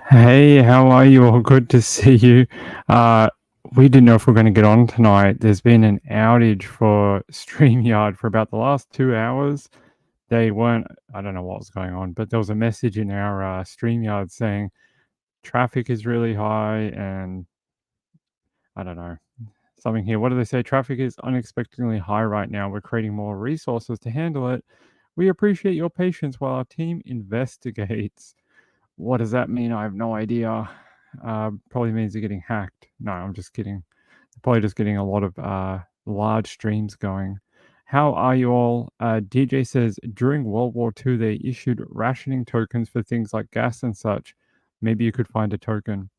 Hey, how are you all? Good to see you. Uh, we didn't know if we are going to get on tonight. There's been an outage for StreamYard for about the last 2 hours. They weren't, I don't know what was going on, but there was a message in our StreamYard saying traffic is really high and I don't know, something here. What do they say? Traffic is unexpectedly high right now. We're creating more resources to handle it. We appreciate your patience while our team investigates. What does that mean? I have no idea. Probably means they're getting hacked. No, I'm just kidding. They're probably just getting a lot of large streams going. How are you all? DJ says during World War II they issued rationing tokens for things like gas and such. Maybe you could find a token.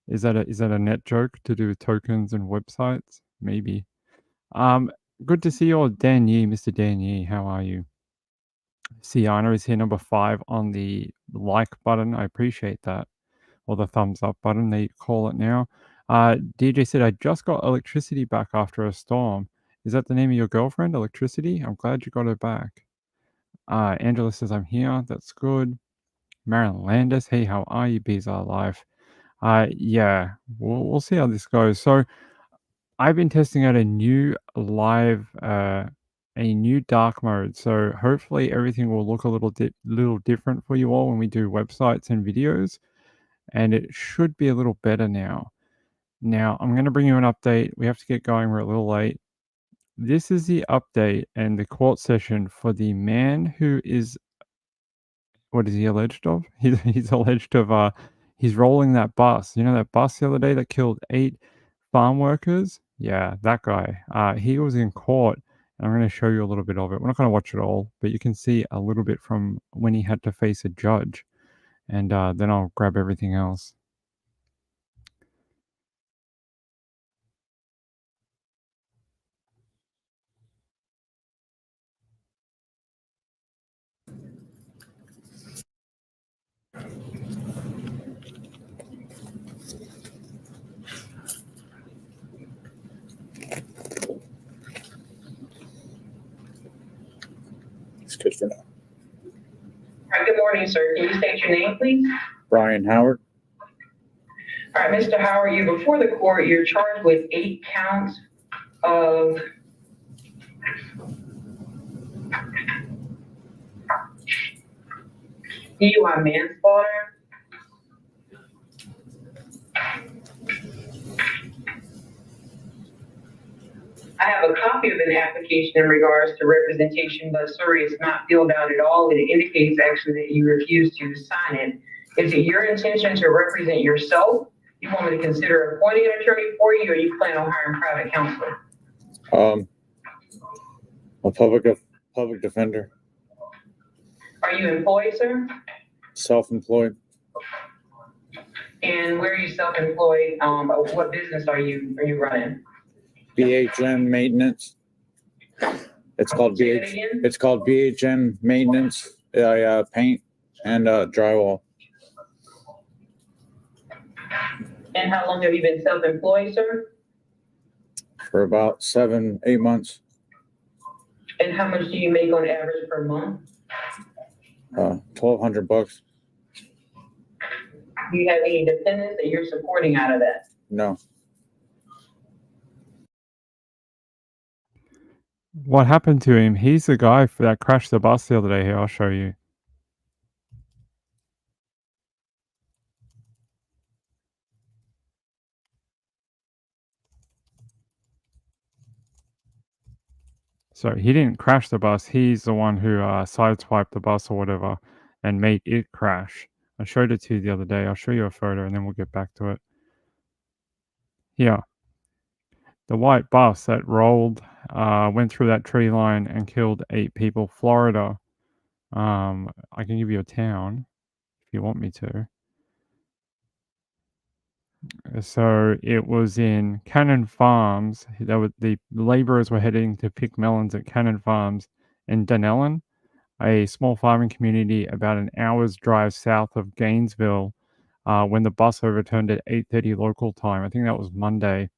Is that a net joke to do with tokens and websites? Maybe. Um, Good to see you all, Dan Yee, Mr. Dan Yee. How are you? Sienna is here, number 5 on the like button. I appreciate that. Or the thumbs up button, they call it now. DJ said, I just got electricity back after a storm. Is that the name of your girlfriend, Electricity? I'm glad you got her back. Angela says, I'm here. That's good. Marilyn Landis, hey, how are you? Bees are alive. Yeah, we'll see how this goes. So I've been testing out a new a new dark mode. So hopefully everything will look a little different for you all when we do websites and videos. And it should be a little better now. Now, I'm going to bring you an update. We have to get going. We're a little late. This is the update and the court session for the man who is, what is he alleged of? He's alleged of, he's rolling that bus. You know that bus the other day that killed 8 farm workers? Yeah, that guy. He was in court, and I'm going to show you a little bit of it. We're not going to watch it all, but you can see a little bit from when he had to face a judge. And then I'll grab everything else. It's good for now. All right, good morning, sir. Can you state your name, please? Brian Howard. All right, Mr. Howard, you're before the court. You're charged with 8 counts of DUI manslaughter. I have a copy of an application in regards to representation, but sorry, it's not filled out at all. It indicates actually that you refuse to sign it. Is it your intention to represent yourself? You want me to consider appointing an attorney for you, or you plan on hiring private counsel? A public defender. Are you employed, sir? Self-employed. And where are you self-employed? What business are you running? BHN maintenance. It's called BHN maintenance. I paint and drywall. And how long have you been self-employed, sir? For about 7-8 months. And how much do you make on average per month? $1,200. Do you have any dependents that you're supporting out of that? No. What happened to him? He's the guy that crashed the bus the other day. Here, I'll show you. So he didn't crash the bus. He's the one who sideswiped the bus or whatever and made it crash. I showed it to you the other day. I'll show you a photo and then we'll get back to it. Here. The white bus that rolled, went through that tree line and killed 8 people. Florida. I can give you a town if you want me to. So it was in Cannon Farms. The laborers were heading to pick melons at Cannon Farms in Dunellen, a small farming community about an hour's drive south of Gainesville, when the bus overturned at 8:30 local time. I think that was Monday.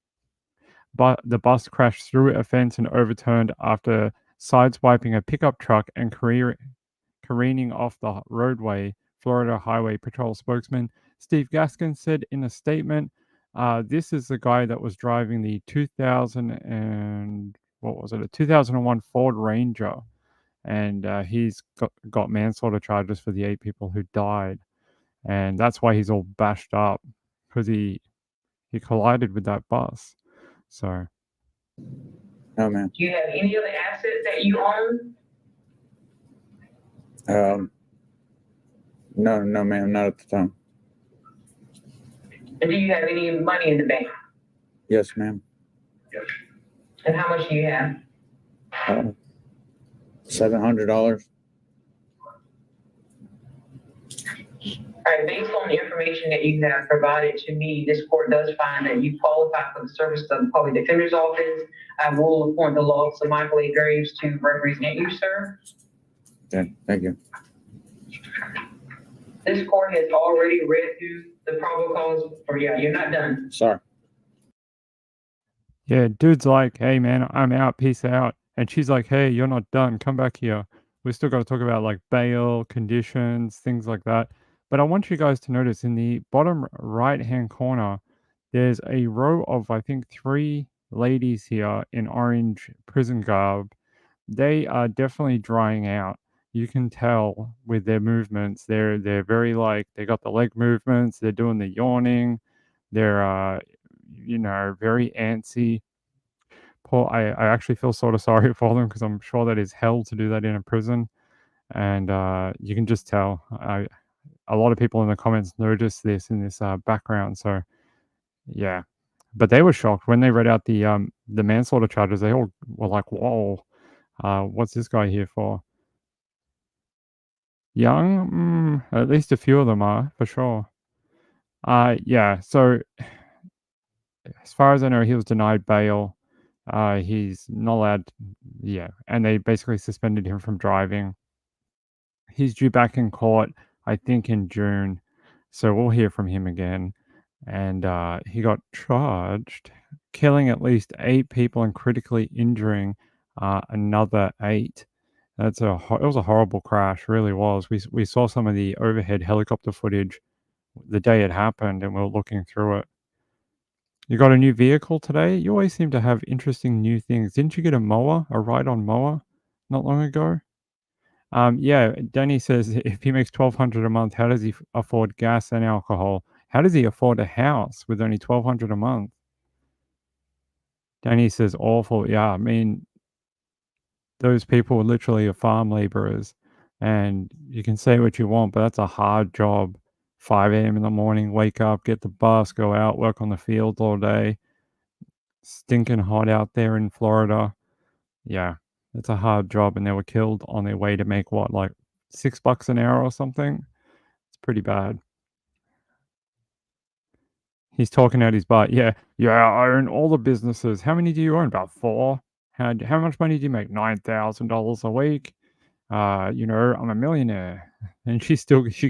But the bus crashed through a fence and overturned after sideswiping a pickup truck and careening off the roadway Florida Highway Patrol spokesman Steve Gaskin said in a statement, this is the guy that was driving the 2001 Ford Ranger, and he's got manslaughter charges for the 8 people who died, and that's why he's all bashed up, because he collided with that bus. So No, ma'am. Do you have any other assets that you own? No, ma'am, not at the time. And do you have any money in the bank? Yes, ma'am. And how much do you have? $700. All right, based on the information that you have provided to me, this court does find that you qualify for the service of the public defender's office. I will appoint the law officer Michael A. Graves to represent you, sir. Okay, thank you. This court has already read through the probable cause, or yeah, you're not done. Sorry. yeah, dude's like, hey man, I'm out, peace out. And she's like, hey, you're not done, come back here. We still got to talk about like bail, conditions, things like that. But I want you guys to notice in the bottom right-hand corner, there's a row of, I think, 3 ladies here in orange prison garb. They are definitely drying out. You can tell with their movements. They're very like, they got the leg movements, they're doing the yawning, they're very antsy. I actually feel sort of sorry for them, because I'm sure that is hell to do that in a prison. And you can just tell. A lot of people in the comments noticed this in this background. So yeah, but they were shocked when they read out the manslaughter charges. They all were like, "Whoa, what's this guy here for?" Young, at least a few of them are for sure. Yeah. So as far as I know, he was denied bail. He's not allowed. Yeah, and they basically suspended him from driving. He's due back in court, I think, in June, so we'll hear from him again. And he got charged killing at least 8 people and critically injuring another 8. It was a horrible crash, really was. We saw some of the overhead helicopter footage the day it happened, and we were looking through it. You got a new vehicle today? You always seem to have interesting new things. Didn't you get a ride-on mower not long ago? Yeah, Danny says if he makes $1,200 a month, how does he afford gas and alcohol? How does he afford a house with only $1,200 a month? Danny says awful. Yeah, I mean, those people are literally farm laborers, and you can say what you want, but that's a hard job. 5 a.m. in the morning, wake up, get the bus, go out, work on the field all day. Stinking hot out there in Florida. Yeah, it's a hard job, and they were killed on their way to make what, like $6 an hour or something? It's pretty bad. He's talking out his butt. Yeah, I own all the businesses. How many do you own? About 4. How much money do you make? $9,000 a week. I'm a millionaire. And she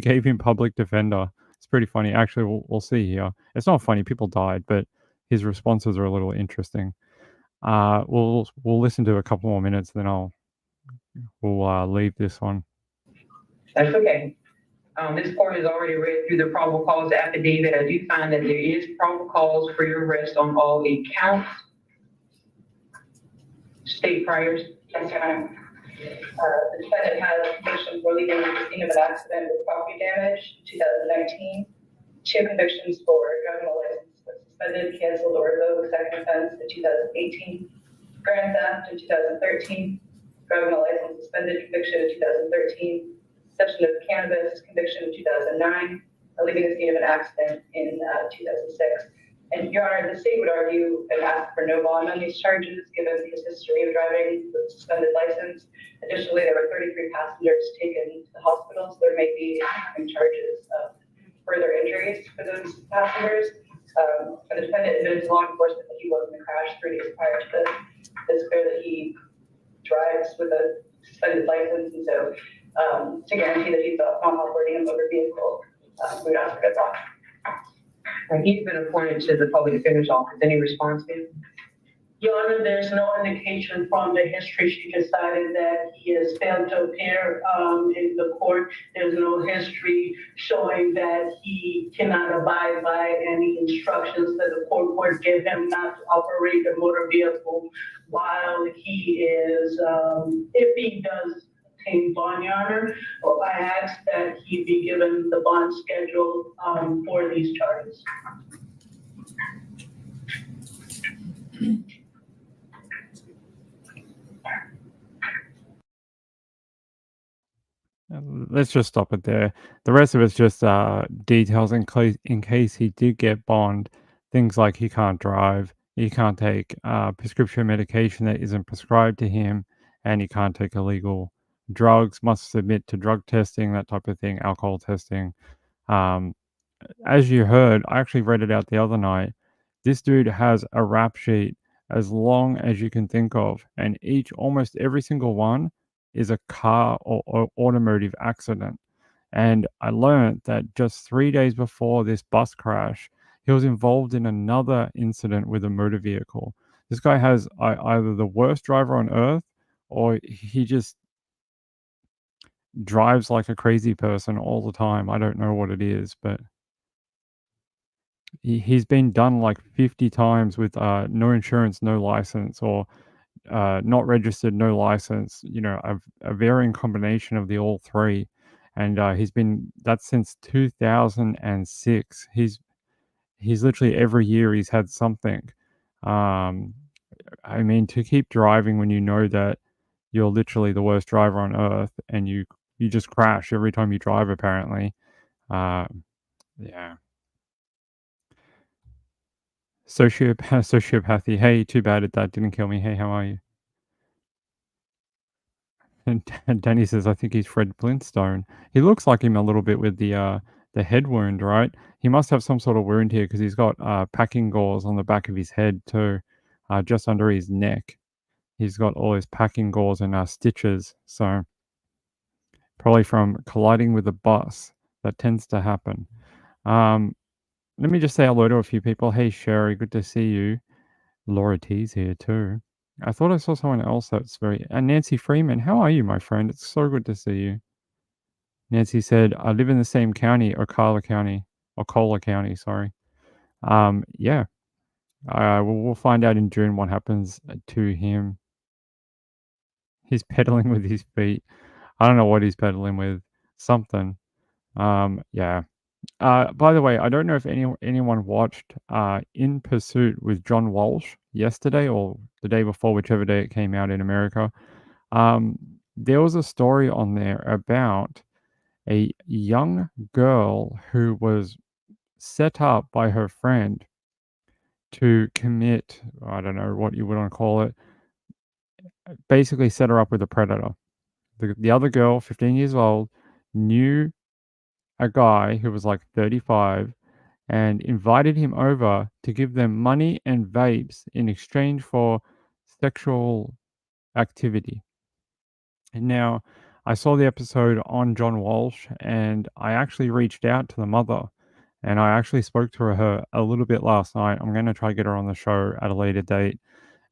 gave him public defender. It's pretty funny. Actually, we'll see here. It's not funny. People died, but his responses are a little interesting. We'll listen to a couple more minutes, then we'll leave this one. That's okay. This court has already read through the probable cause affidavit. I do find that there is probable cause for your arrest on all 8 counts. State priors. Yes, Your Honor. The defendant has convictions for leaving the scene of an accident with property damage, 2019. 2 convictions for driving while license was suspended, canceled, or revoked, second offense in 2018. Grand theft in 2013. Driving while license suspended, conviction in 2013. Possession of cannabis, conviction in 2009. Leaving the scene of an accident in 2006. And Your Honor, the state would argue and ask for no bond on these charges, given his history of driving with suspended license. Additionally, there were 33 passengers taken to the hospital, so there may be charges of further injuries for those passengers. For the defendant admitted to law enforcement that he was in the crash 3 days prior to this. It's clear that he drives with a suspended license, and so to guarantee that he's not operating a motor vehicle, we would ask for good law. He's been appointed to the public defender's office. Any response to him? Your Honor, there's no indication from the history. She decided that he has failed to appear in the court. There's no history showing that he cannot abide by any instructions that the court would give him not to operate a motor vehicle while he is, if he does obtain bond, Your Honor. I ask that he be given the bond schedule for these charges. Let's just stop it there. The rest of it's just details in case he did get bond. Things like he can't drive, he can't take prescription medication that isn't prescribed to him, and he can't take illegal drugs, must submit to drug testing, that type of thing, alcohol testing. As you heard, I actually read it out the other night. This dude has a rap sheet as long as you can think of, and almost every single one is a car or automotive accident. And I learned that just 3 days before this bus crash, he was involved in another incident with a motor vehicle. This guy has either the worst driver on earth, or he just drives like a crazy person all the time. I don't know what it is, but he's been done like 50 times with no insurance, no license, or not registered, no license, a varying combination of the all three. And that's since 2006. He's literally every year he's had something. I mean, to keep driving when you know that you're literally the worst driver on earth, and you just crash every time you drive, apparently. Yeah. Sociopathy. Hey, too bad that didn't kill me. Hey, how are you? And Danny says, I think he's Fred Flintstone. He looks like him a little bit with the head wound, right? He must have some sort of wound here because he's got packing gauze on the back of his head too, just under his neck. He's got all his packing gauze and stitches. So probably from colliding with a bus. That tends to happen. Let me just say hello to a few people. Hey, Sherry, good to see you. Laura T's here too. I thought I saw someone else that's and Nancy Freeman, how are you, my friend? It's so good to see you. Nancy said, I live in the same county, Ocala County, sorry. Yeah. We'll find out in June what happens to him. He's pedaling with his feet. I don't know what he's pedaling with. Something. Yeah. By the way, I don't know if anyone watched In Pursuit with John Walsh yesterday or the day before, whichever day it came out in America. There was a story on there about a young girl who was set up by her friend to commit, I don't know what you would want to call it, basically set her up with a predator. The other girl, 15 years old, knew a guy who was like 35 and invited him over to give them money and vapes in exchange for sexual activity. And now, I saw the episode on John Walsh, and I actually reached out to the mother, and I actually spoke to her a little bit last night. I'm going to try to get her on the show at a later date.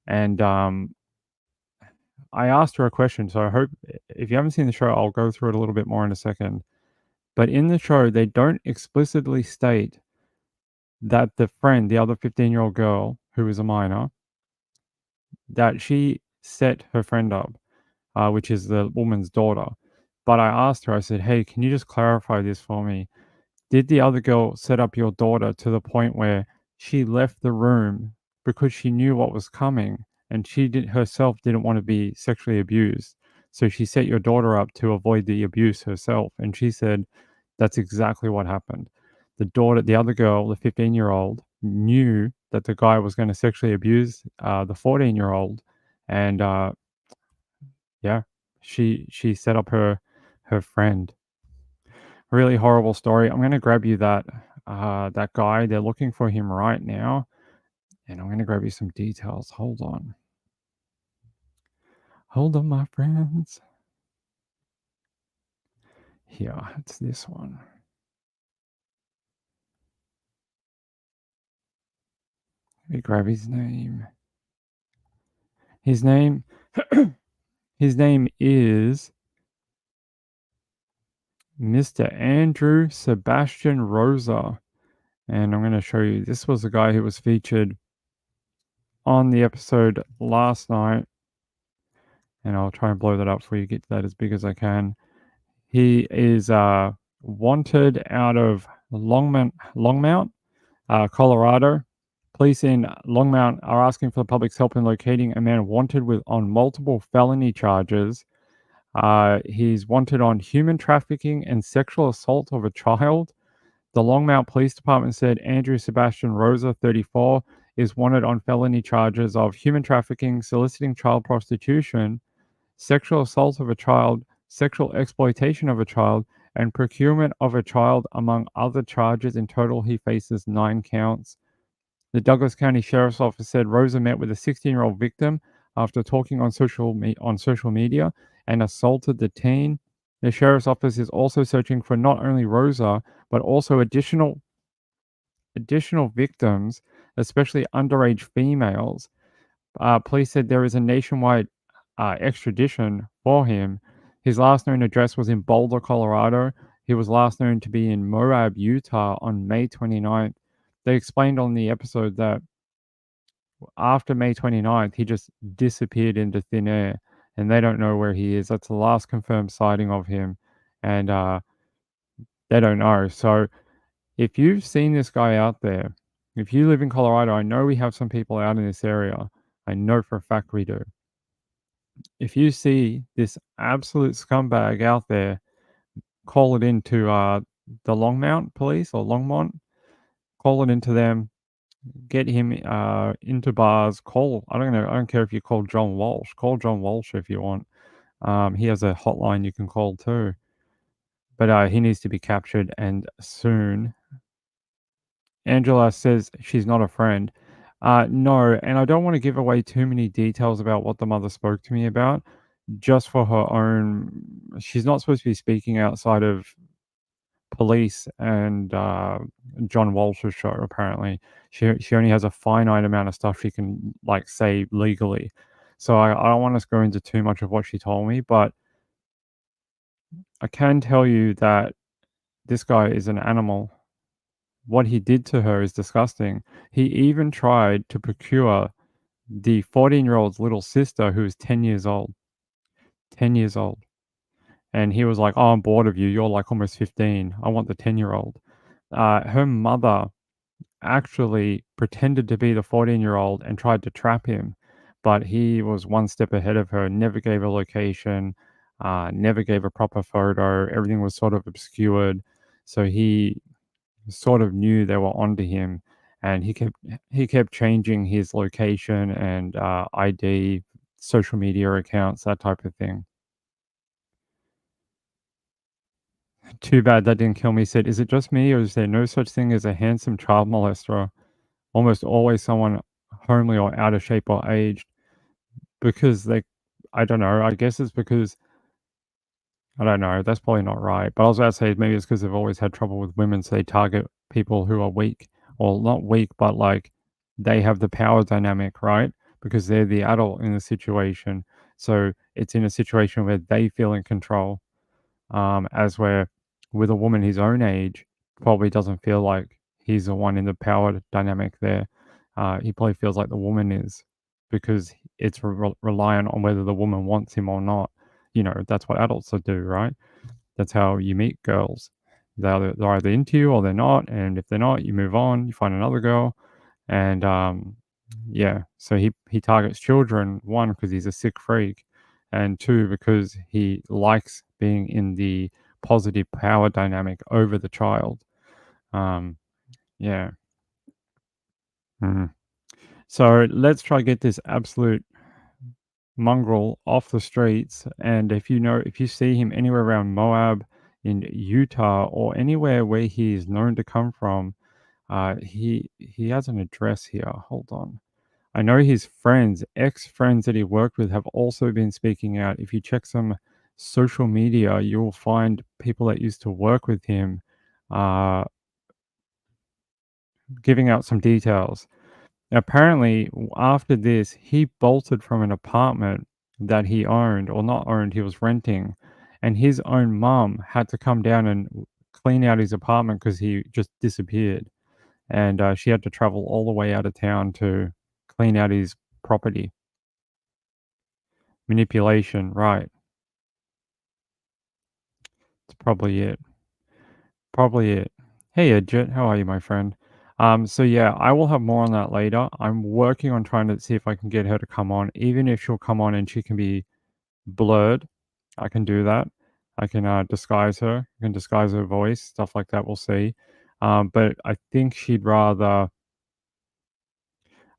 And I asked her a question. So I hope, if you haven't seen the show, I'll go through it a little bit more in a second. But in the show, they don't explicitly state that the friend, the other 15-year-old girl who is a minor, that she set her friend up, which is the woman's daughter. But I asked her, I said, hey, can you just clarify this for me? Did the other girl set up your daughter to the point where she left the room because she knew what was coming, and she herself didn't want to be sexually abused? So she set your daughter up to avoid the abuse herself. And she said, that's exactly what happened. The other girl, the 15-year-old, knew that the guy was going to sexually abuse the 14-year-old. And yeah, she set up her friend. Really horrible story. I'm going to grab you that guy. They're looking for him right now. And I'm going to grab you some details. Hold on. Hold on, my friends. Here, it's this one. Let me grab his name. His name his name is Mr. Andrew Sebastian Rosa. And I'm going to show you. This was the guy who was featured on the episode last night. And I'll try and blow that up for you, get that as big as I can. He is wanted out of Longmount, Colorado. Police in Longmount are asking for the public's help in locating a man wanted on multiple felony charges. He's wanted on human trafficking and sexual assault of a child. The Longmount Police Department said Andrew Sebastian Rosa, 34, is wanted on felony charges of human trafficking, soliciting child prostitution, sexual assault of a child, sexual exploitation of a child, and procurement of a child, among other charges. In total, he faces 9 counts. The Douglas County Sheriff's Office said Rosa met with a 16-year-old victim after talking on social media and assaulted the teen. The Sheriff's Office is also searching for not only Rosa, but also additional victims, especially underage females. Police said there is a nationwide extradition for him. His last known address was in Boulder, Colorado. He was last known to be in Moab, Utah on May 29th. They explained on the episode that after May 29th, he just disappeared into thin air, and they don't know where he is. That's the last confirmed sighting of him, and they don't know. So if you've seen this guy out there, if you live in Colorado, I know we have some people out in this area. I know for a fact we do. If you see this absolute scumbag out there, call it into the Longmont police or Longmont. Call it into them. Get him into bars. I don't care if you call John Walsh. Call John Walsh if you want. He has a hotline you can call too. But he needs to be captured, and soon. Angela says she's not a friend. No, and I don't want to give away too many details about what the mother spoke to me about, just for her own. She's not supposed to be speaking outside of police and John Walsh's show. Apparently, she only has a finite amount of stuff she can say legally. So I don't want to go into too much of what she told me, but I can tell you that this guy is an animal. What he did to her is disgusting. He even tried to procure the 14-year-old's little sister, who is 10 years old. 10 years old. And he was like, oh, I'm bored of you. You're almost 15. I want the 10-year-old. Her mother actually pretended to be the 14-year-old and tried to trap him. But he was one step ahead of her, never gave a location, never gave a proper photo. Everything was sort of obscured. So he sort of knew they were onto him, and he kept changing his location and ID, social media accounts, that type of thing. Too bad that didn't kill me. He said, is it just me, or is there no such thing as a handsome child molester? Almost always someone homely or out of shape or aged. Because I don't know, I guess it's because, I don't know, that's probably not right. But I was about to say maybe it's because they've always had trouble with women, so they target people who are weak, or not weak, but they have the power dynamic, right? Because they're the adult in the situation. So it's in a situation where they feel in control. As where with a woman his own age, probably doesn't feel like he's the one in the power dynamic there. He probably feels like the woman is, because it's reliant on whether the woman wants him or not. That's what adults do, right? That's how you meet girls. They're either into you or they're not, and if they're not, you move on, you find another girl. And yeah, so he targets children, one, because he's a sick freak, and two, because he likes being in the positive power dynamic over the child. Yeah. So let's try to get this absolute mongrel off the streets. And if you see him anywhere around Moab, in Utah, or anywhere where he is known to come from, he has an address here. Hold on. I know his ex-friends that he worked with, have also been speaking out. If you check some social media, you'll find people that used to work with him giving out some details. Apparently, after this, he bolted from an apartment that he owned, or not owned, he was renting, and his own mum had to come down and clean out his apartment because he just disappeared. And she had to travel all the way out of town to clean out his property. Manipulation, right. It's probably it. Probably it. Hey, Edget, how are you, my friend? So yeah, I will have more on that later. I'm working on trying to see if I can get her to come on, even if she'll come on and she can be blurred. I can do that. I can disguise her. I can disguise her voice, stuff like that. We'll see. But I think she'd rather.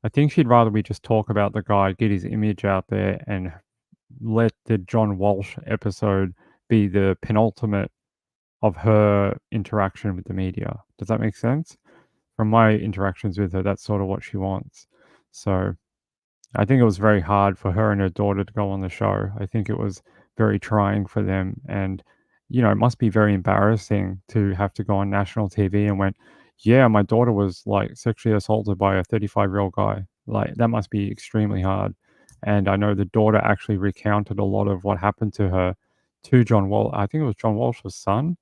I think she'd rather we just talk about the guy, get his image out there, and let the John Walsh episode be the penultimate of her interaction with the media. Does that make sense? From my interactions with her, that's sort of what she wants. So I think it was very hard for her and her daughter to go on the show. I think it was very trying for them. And, it must be very embarrassing to have to go on national TV and went, yeah, my daughter was like sexually assaulted by a 35-year-old guy. Like, that must be extremely hard. And I know the daughter actually recounted a lot of what happened to her to John Walsh. I think it was John Walsh's son.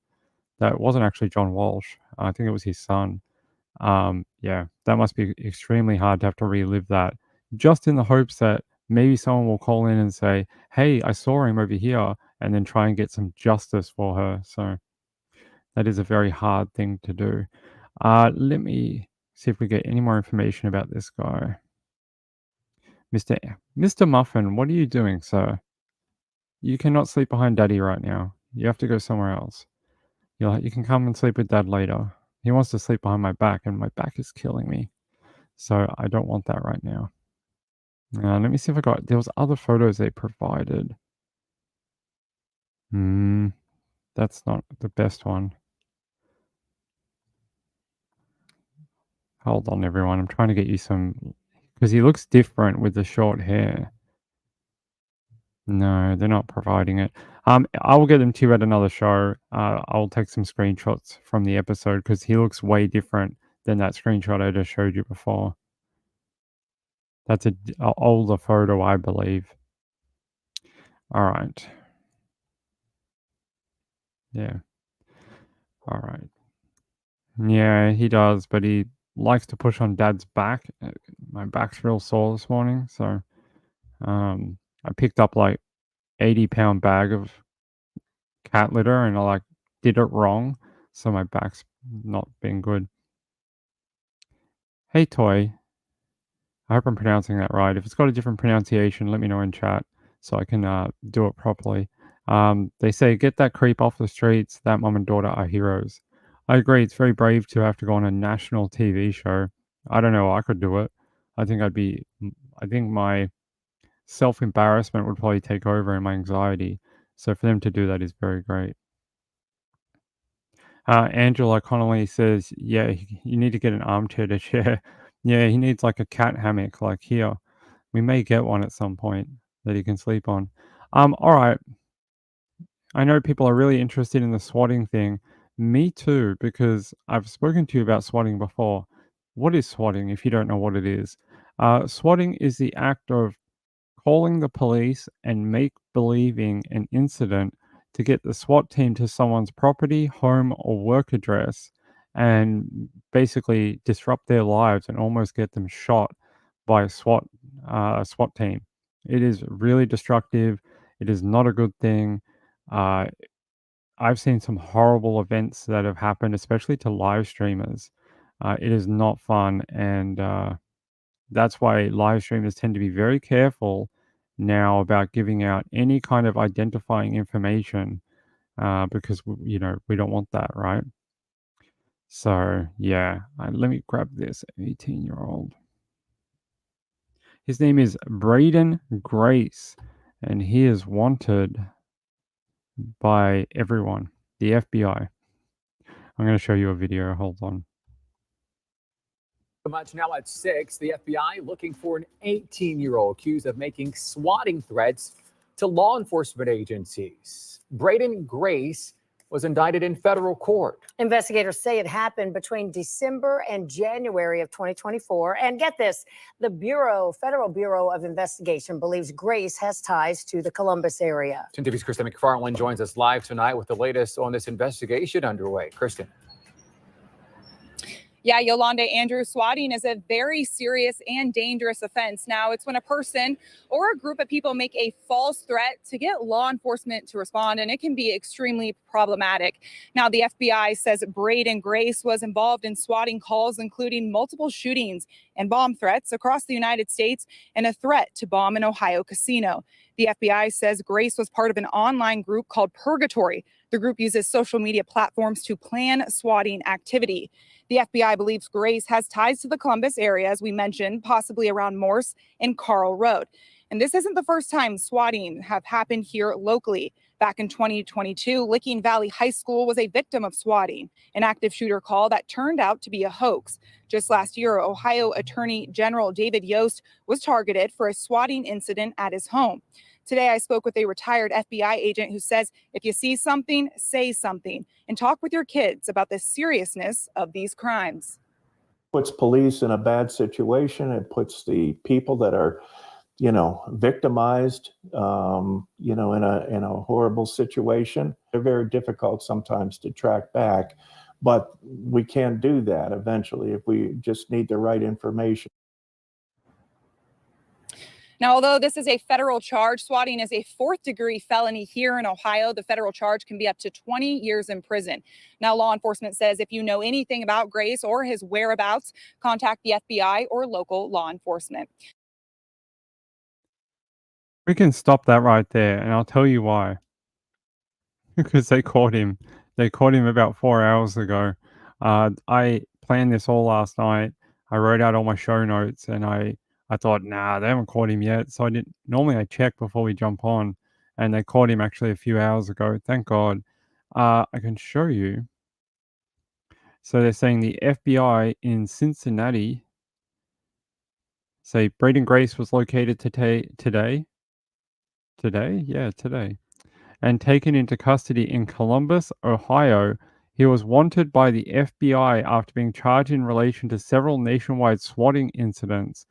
That wasn't actually John Walsh. I think it was his son. Yeah, that must be extremely hard to have to relive that, just in the hopes that maybe someone will call in and say, hey, I saw him over here, and then try and get some justice for her. So that is a very hard thing to do. Let me see if we get any more information about this guy. Mr. Muffin, what are you doing, sir? You cannot sleep behind Daddy right now. You have to go somewhere else. You can come and sleep with Dad later. He wants to sleep behind my back, and my back is killing me. So I don't want that right now. Let me see if there was other photos they provided. That's not the best one. Hold on, everyone. I'm trying to get you some, because he looks different with the short hair. No, they're not providing it. I will get them to you at another show. I'll take some screenshots from the episode because he looks way different than that screenshot I just showed you before. That's an older photo, I believe. All right. Yeah. All right. Yeah, he does, but he likes to push on Dad's back. My back's real sore this morning, so I picked up like 80-pound bag of cat litter, and I did it wrong, so my back's not been good. Hey, Toy. I hope I'm pronouncing that right. If it's got a different pronunciation, let me know in chat so I can do it properly. They say, get that creep off the streets. That mom and daughter are heroes. I agree. It's very brave to have to go on a national TV show. I don't know. I could do it. I think my self-embarrassment would probably take over and my anxiety. So for them to do that is very great. Angela Connolly says, yeah, you need to get an armchair to share. Yeah, he needs like a cat hammock like here. We may get one at some point that he can sleep on. All right. I know people are really interested in the swatting thing. Me too, because I've spoken to you about swatting before. What is swatting if you don't know what it is? Swatting is the act of calling the police and make believing an incident to get the SWAT team to someone's property, home, or work address and basically disrupt their lives and almost get them shot by a SWAT team. It is really destructive. It is not a good thing. I've seen some horrible events that have happened, especially to live streamers. It is not fun, and that's why live streamers tend to be very careful now about giving out any kind of identifying information because we don't want that, right? So yeah, let me grab this 18-year-old. His name is Braden Grace, and he is wanted by everyone, the FBI. I'm going to show you a video. Hold on. Much now at 6, the FBI looking for an 18-year-old accused of making swatting threats to law enforcement agencies. Braden Grace was indicted in federal court. Investigators say it happened between December and January of 2024. And get this, the Federal Bureau of Investigation believes Grace has ties to the Columbus area. 10 TV's Kristen McFarland joins us live tonight with the latest on this investigation underway. Kristen. Yeah, Yolanda, Andrew, swatting is a very serious and dangerous offense. Now, it's when a person or a group of people make a false threat to get law enforcement to respond, and it can be extremely problematic. Now, the FBI says Braden Grace was involved in swatting calls, including multiple shootings and bomb threats across the United States and a threat to bomb an Ohio casino. The FBI says Grace was part of an online group called Purgatory. The group uses social media platforms to plan swatting activity. The FBI believes Grace has ties to the Columbus area, as we mentioned, possibly around Morse and Carl Road. And this isn't the first time swatting have happened here locally. Back in 2022, Licking Valley High School was a victim of swatting, an active shooter call that turned out to be a hoax. Just last year, Ohio Attorney General David Yost was targeted for a swatting incident at his home. Today, I spoke with a retired FBI agent who says if you see something, say something, and talk with your kids about the seriousness of these crimes. Puts police in a bad situation. It puts the people that are, victimized, in a horrible situation. They're very difficult sometimes to track back, but we can do that eventually if we just need the right information. Now, although this is a federal charge, swatting is a fourth-degree felony here in Ohio. The federal charge can be up to 20 years in prison. Now, law enforcement says if you know anything about Grace or his whereabouts, contact the FBI or local law enforcement. We can stop that right there, and I'll tell you why. Because they caught him. They caught him about 4 hours ago. I planned this all last night. I wrote out all my show notes, and I thought, nah, they haven't caught him yet. So I didn't. Normally, I check before we jump on, and they caught him actually a few hours ago. Thank God. I can show you. So they're saying the FBI in Cincinnati say Braden Grace was located today. Today? Yeah, today. And taken into custody in Columbus, Ohio. He was wanted by the FBI after being charged in relation to several nationwide swatting incidents.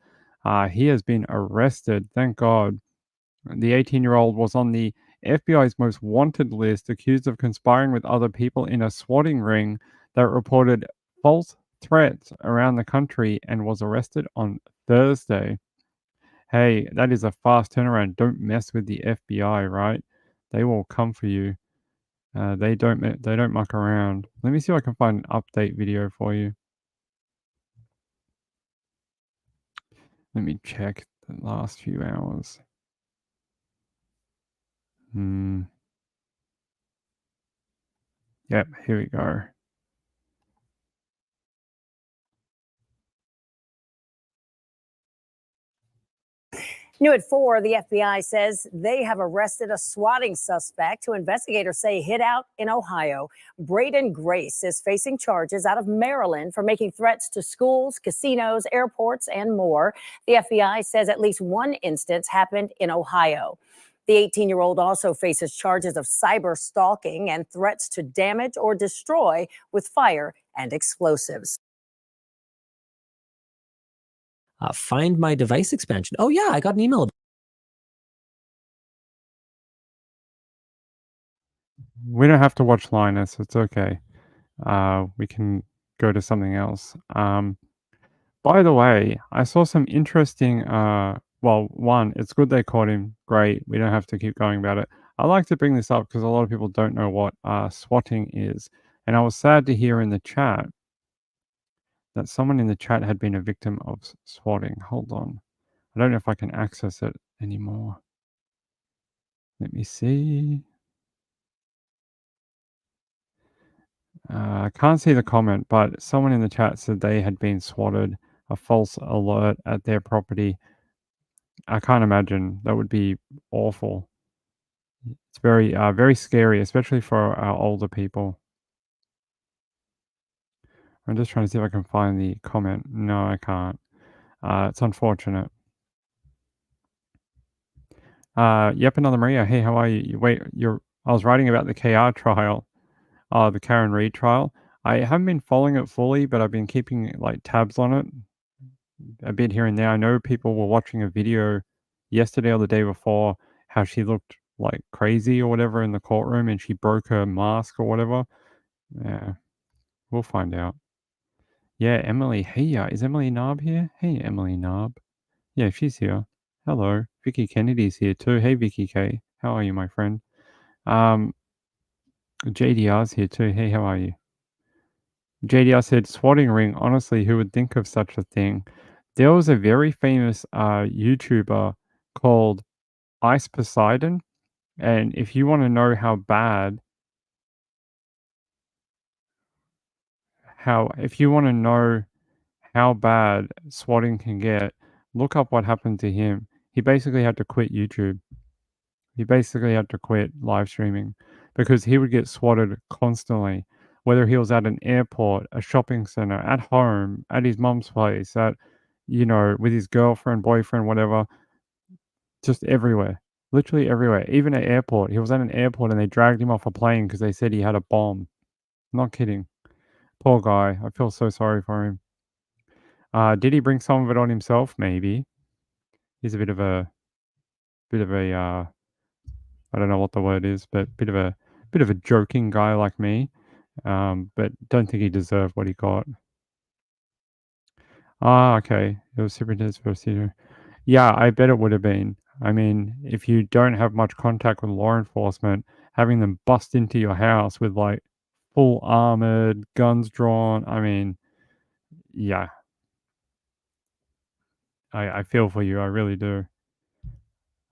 He has been arrested, thank God. The 18-year-old was on the FBI's most wanted list, accused of conspiring with other people in a swatting ring that reported false threats around the country and was arrested on Thursday. Hey, that is a fast turnaround. Don't mess with the FBI, right? They will come for you. They don't muck around. Let me see if I can find an update video for you. Let me check the last few hours. Yep, here we go. New at 4, the FBI says they have arrested a swatting suspect who investigators say hid out in Ohio. Braden Grace is facing charges out of Maryland for making threats to schools, casinos, airports, and more. The FBI says at least one instance happened in Ohio. The 18-year-old also faces charges of cyber stalking and threats to damage or destroy with fire and explosives. Find my device expansion. Oh yeah, I got an email. We don't have to watch Linus. It's okay. We can go to something else. By the way, I saw some interesting. One, it's good they caught him. Great. We don't have to keep going about it. I like to bring this up because a lot of people don't know what swatting is, and I was sad to hear in the chat that someone in the chat had been a victim of swatting. Hold on. I don't know if I can access it anymore. Let me see. I can't see the comment, but someone in the chat said they had been swatted, a false alert at their property. I can't imagine. That would be awful. It's very, very scary, especially for our older people. I'm just trying to see if I can find the comment. No, I can't. It's unfortunate. Yep, another Maria. Hey, how are you? Wait, I was writing about the KR trial. the Karen Reid trial. I haven't been following it fully, but I've been keeping like tabs on it a bit here and there. I know people were watching a video yesterday or the day before how she looked like crazy or whatever in the courtroom and she broke her mask or whatever. Yeah, we'll find out. Yeah, Emily. Hey, is Emily Narb here? Hey, Emily Narb. Yeah, she's here. Hello. Vicky Kennedy's here too. Hey, Vicky K. How are you, my friend? JDR's here too. Hey, how are you? JDR said, swatting ring. Honestly, who would think of such a thing? There was a very famous YouTuber called Ice Poseidon. And if you want to know how bad, if you want to know how bad swatting can get, look up what happened to him. He basically had to quit YouTube. He basically had to quit live streaming because he would get swatted constantly, whether he was at an airport, a shopping center, at home, at his mom's place, with his girlfriend, boyfriend, whatever, just everywhere, literally everywhere, even at airport. He was at an airport and they dragged him off a plane because they said he had a bomb. Not kidding. Poor guy. I feel so sorry for him. Did he bring some of it on himself? Maybe. He's a bit of a I don't know what the word is, but bit of a joking guy like me. But don't think he deserved what he got. Okay. It was superintendent's first year. Yeah, I bet it would have been. I mean, if you don't have much contact with law enforcement, having them bust into your house with like full armored, guns drawn, I mean, yeah. I feel for you. I really do.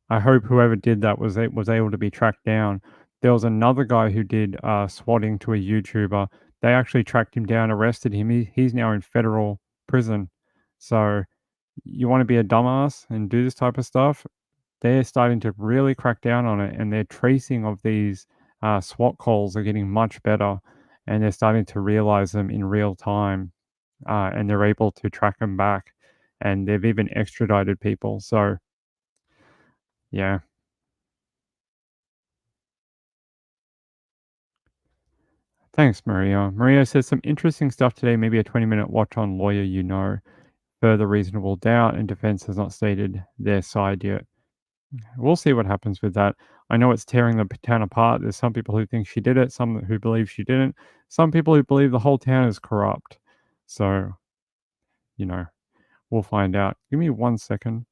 I hope whoever did that was able to be tracked down. There was another guy who did swatting to a YouTuber. They actually tracked him down, arrested him. He's now in federal prison. So you want to be a dumbass and do this type of stuff? They're starting to really crack down on it, and their tracing of these SWAT calls are getting much better, and they're starting to realize them in real time, and they're able to track them back, and they've even extradited people. So, yeah. Thanks, Maria. Maria says some interesting stuff today. Maybe a 20-minute watch on Lawyer You Know. Further reasonable doubt, and defense has not stated their side yet. We'll see what happens with that. I know it's tearing the town apart. There's some people who think she did it, some who believe she didn't, some people who believe the whole town is corrupt. So, we'll find out. Give me 1 second.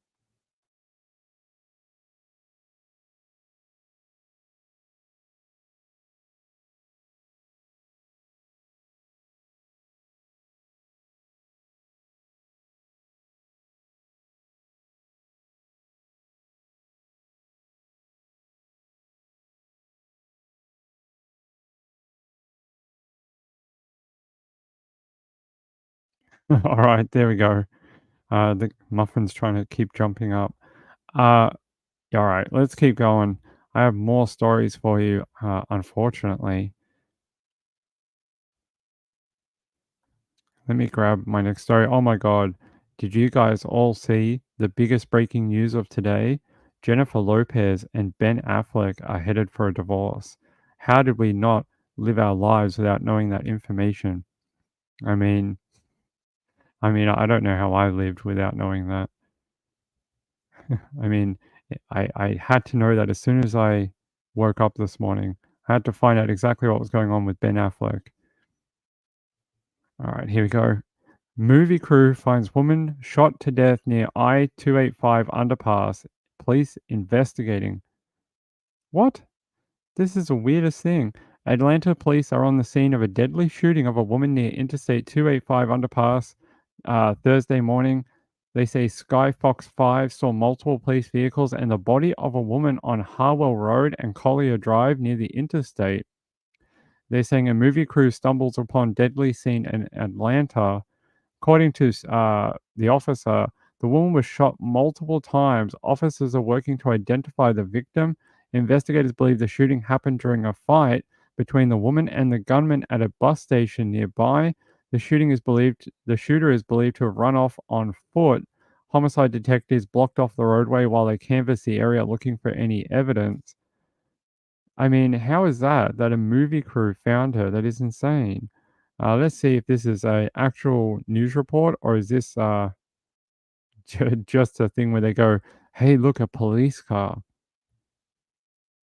All right, there we go. The muffin's trying to keep jumping up. All right, let's keep going. I have more stories for you, unfortunately. Let me grab my next story. Oh my God. Did you guys all see the biggest breaking news of today? Jennifer Lopez and Ben Affleck are headed for a divorce. How did we not live our lives without knowing that information? I mean, I don't know how I lived without knowing that. I mean, I had to know that as soon as I woke up this morning. I had to find out exactly what was going on with Ben Affleck. All right, here we go. Movie crew finds woman shot to death near I-285 underpass. Police investigating. What? This is the weirdest thing. Atlanta police are on the scene of a deadly shooting of a woman near Interstate 285 underpass Thursday morning. They say Sky Fox 5 saw multiple police vehicles and the body of a woman on Harwell Road and Collier Drive near the interstate. They're saying a movie crew stumbles upon deadly scene in Atlanta. According to the officer, the woman was shot multiple times. Officers are working to identify the victim. Investigators believe the shooting happened during a fight between the woman and the gunman at a bus station nearby. The shooter is believed to have run off on foot. Homicide detectives blocked off the roadway while they canvassed the area looking for any evidence. I mean, how is that a movie crew found her? That is insane. Let's see if this is a actual news report or is this just a thing where they go, "Hey, look, a police car."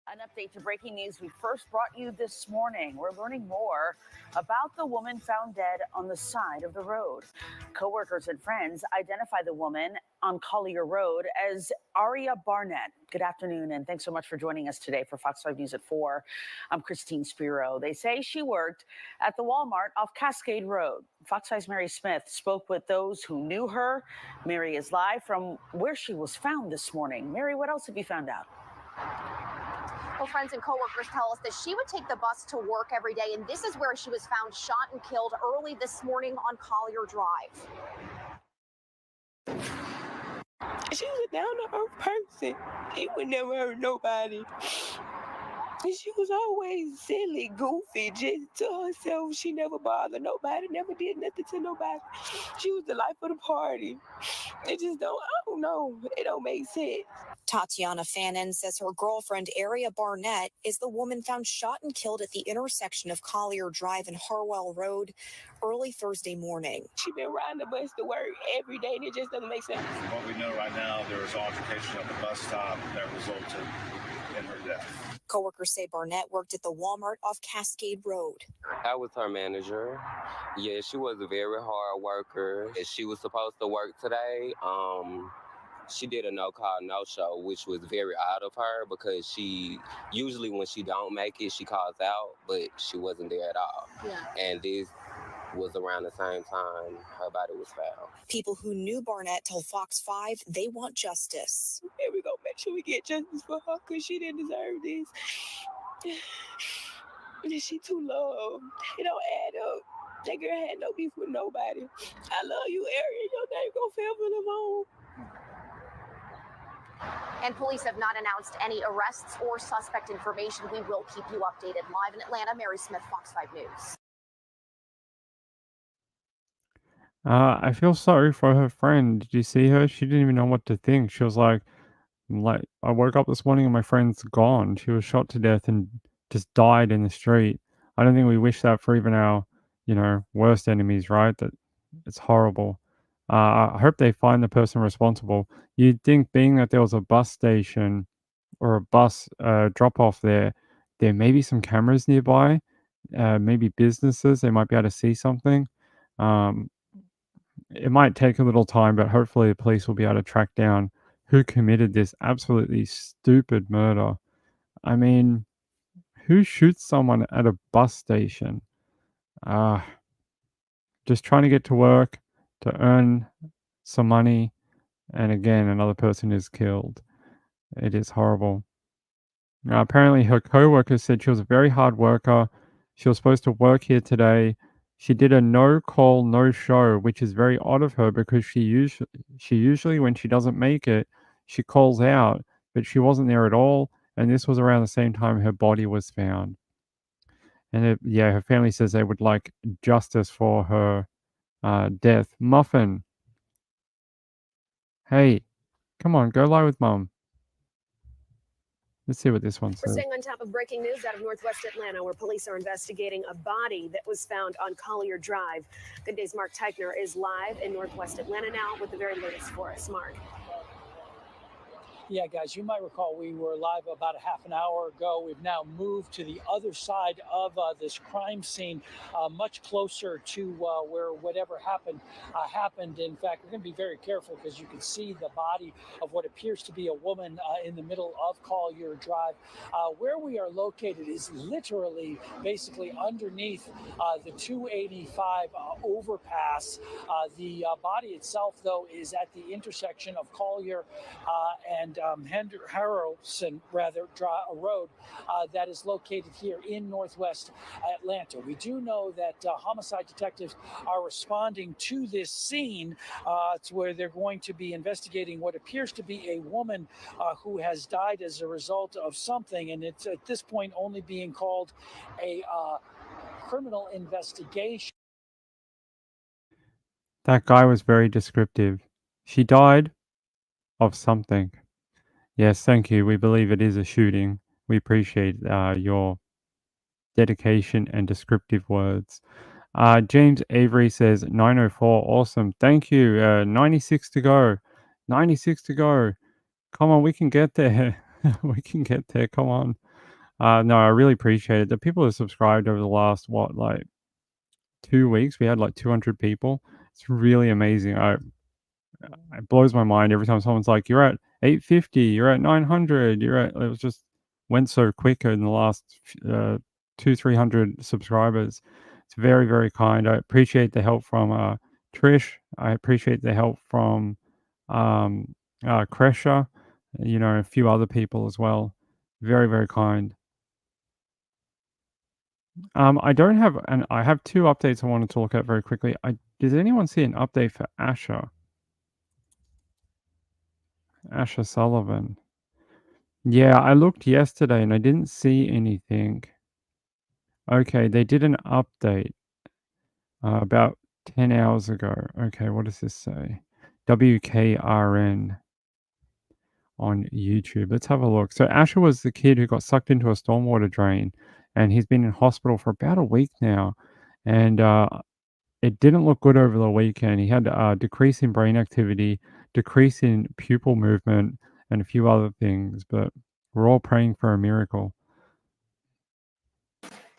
An update to breaking news we first brought you this morning. We're learning more about the woman found dead on the side of the road. Coworkers and friends identify the woman on Collier Road as Aria Barnett. Good afternoon, and thanks so much for joining us today for Fox 5 News at 4. I'm Christine Spiro. They say she worked at the Walmart off Cascade Road. Fox 5's Mary Smith spoke with those who knew her. Mary is live from where she was found this morning. Mary, what else have you found out? Well, friends and coworkers tell us that she would take the bus to work every day, and this is where she was found shot and killed early this morning on Collier Drive. She was a down-to-earth person. She would never hurt nobody. And she was always silly, goofy, just to herself. She never bothered nobody, never did nothing to nobody. She was the life of the party. I don't know. It don't make sense. Tatiana Fannin says her girlfriend, Aria Barnett, is the woman found shot and killed at the intersection of Collier Drive and Harwell Road early Thursday morning. She been riding the bus to work every day, and it just doesn't make sense. From what we know right now, there was altercation at the bus stop that resulted in her death. Coworkers say Barnett worked at the Walmart off Cascade Road. I was her manager. Yeah, she was a very hard worker. She was supposed to work today. She did a no-call, no-show, which was very odd of her because she usually when she don't make it, she calls out, but she wasn't there at all. Yeah. And this was around the same time her body was found. People who knew Barnett told Fox 5 they want justice. And we're going to make sure we get justice for her because she didn't deserve this. She too loved. It don't add up. That girl had no beef with nobody. I love you, Ariel. Your name gonna forever live on. And police have not announced any arrests or suspect information. We will keep you updated. Live in Atlanta, Mary Smith, Fox 5 News. I feel sorry for her friend. Did you see her? She didn't even know what to think. She was like, I woke up this morning and my friend's gone. She was shot to death and just died in the street. I don't think we wish that for even our, worst enemies, right? That it's horrible. I hope they find the person responsible. You'd think, being that there was a bus station or a bus drop off there may be some cameras nearby, maybe businesses. They might be able to see something. It might take a little time, but hopefully the police will be able to track down who committed this absolutely stupid murder. I mean, who shoots someone at a bus station? Just trying to get to work to earn some money, and again, another person is killed. It is horrible. Now, apparently her co-worker said she was a very hard worker. She was supposed to work here today. She did a no-call, no-show, which is very odd of her because she usually, when she doesn't make it, she calls out, but she wasn't there at all, and this was around the same time her body was found. And her family says they would like justice for her death. Muffin, hey, come on, go lie with Mum. Let's see what this one We're says. staying on top of breaking news out of Northwest Atlanta, where police are investigating a body that was found on Collier Drive. Good Day's Mark Teichner is live in Northwest Atlanta now with the very latest for us. Mark. Yeah, guys, you might recall we were live about a half an hour ago. We've now moved to the other side of this crime scene, much closer to where whatever happened happened. In fact, we're going to be very careful because you can see the body of what appears to be a woman in the middle of Collier Drive. Where we are located is literally basically underneath the 285 overpass. The body itself, though, is at the intersection of Collier and Harrelson Road that is located here in Northwest Atlanta. We do know that homicide detectives are responding to this scene to where they're going to be investigating what appears to be a woman who has died as a result of something, and it's at this point only being called a criminal investigation. That guy was very descriptive. She died of something. Yes, thank you. We believe it is a shooting. We appreciate your dedication and descriptive words. James Avery says 904. Awesome. Thank you. 96 to go. 96 to go. Come on, we can get there. We can get there. Come on. No, I really appreciate it. The people who subscribed over the last, 2 weeks, we had like 200 people. It's really amazing. It blows my mind every time someone's like, "You're at 850, you're at 900, you're at." It was just went so quicker in the last 300 subscribers. It's very, very kind. I appreciate the help from Trish. I appreciate the help from Kresha, a few other people as well. Very, very kind. I don't have, and I have two updates I wanted to look at very quickly. Does anyone see an update for Asher? Asher Sullivan. Yeah, I looked yesterday and I didn't see anything. Okay, they did an update about 10 hours ago. Okay, what does this say? WKRN on YouTube. Let's have a look. So Asher was the kid who got sucked into a stormwater drain, and he's been in hospital for about a week now. And it didn't look good over the weekend. He had a decrease in brain activity, decrease in pupil movement, and a few other things. But we're all praying for a miracle.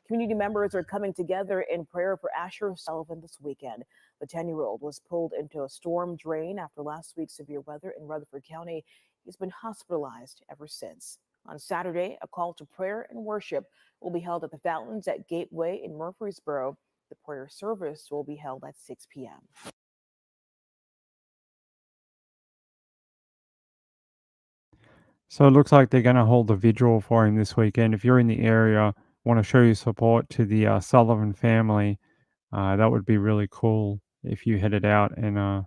Community members are coming together in prayer for Asher Sullivan this weekend. The 10-year-old was pulled into a storm drain after last week's severe weather in Rutherford County. He's been hospitalized ever since. On Saturday, a call to prayer and worship will be held at the Fountains at Gateway in Murfreesboro. The prayer service will be held at 6 p.m. So it looks like they're going to hold a vigil for him this weekend. If you're in the area, want to show your support to the Sullivan family, that would be really cool if you headed out and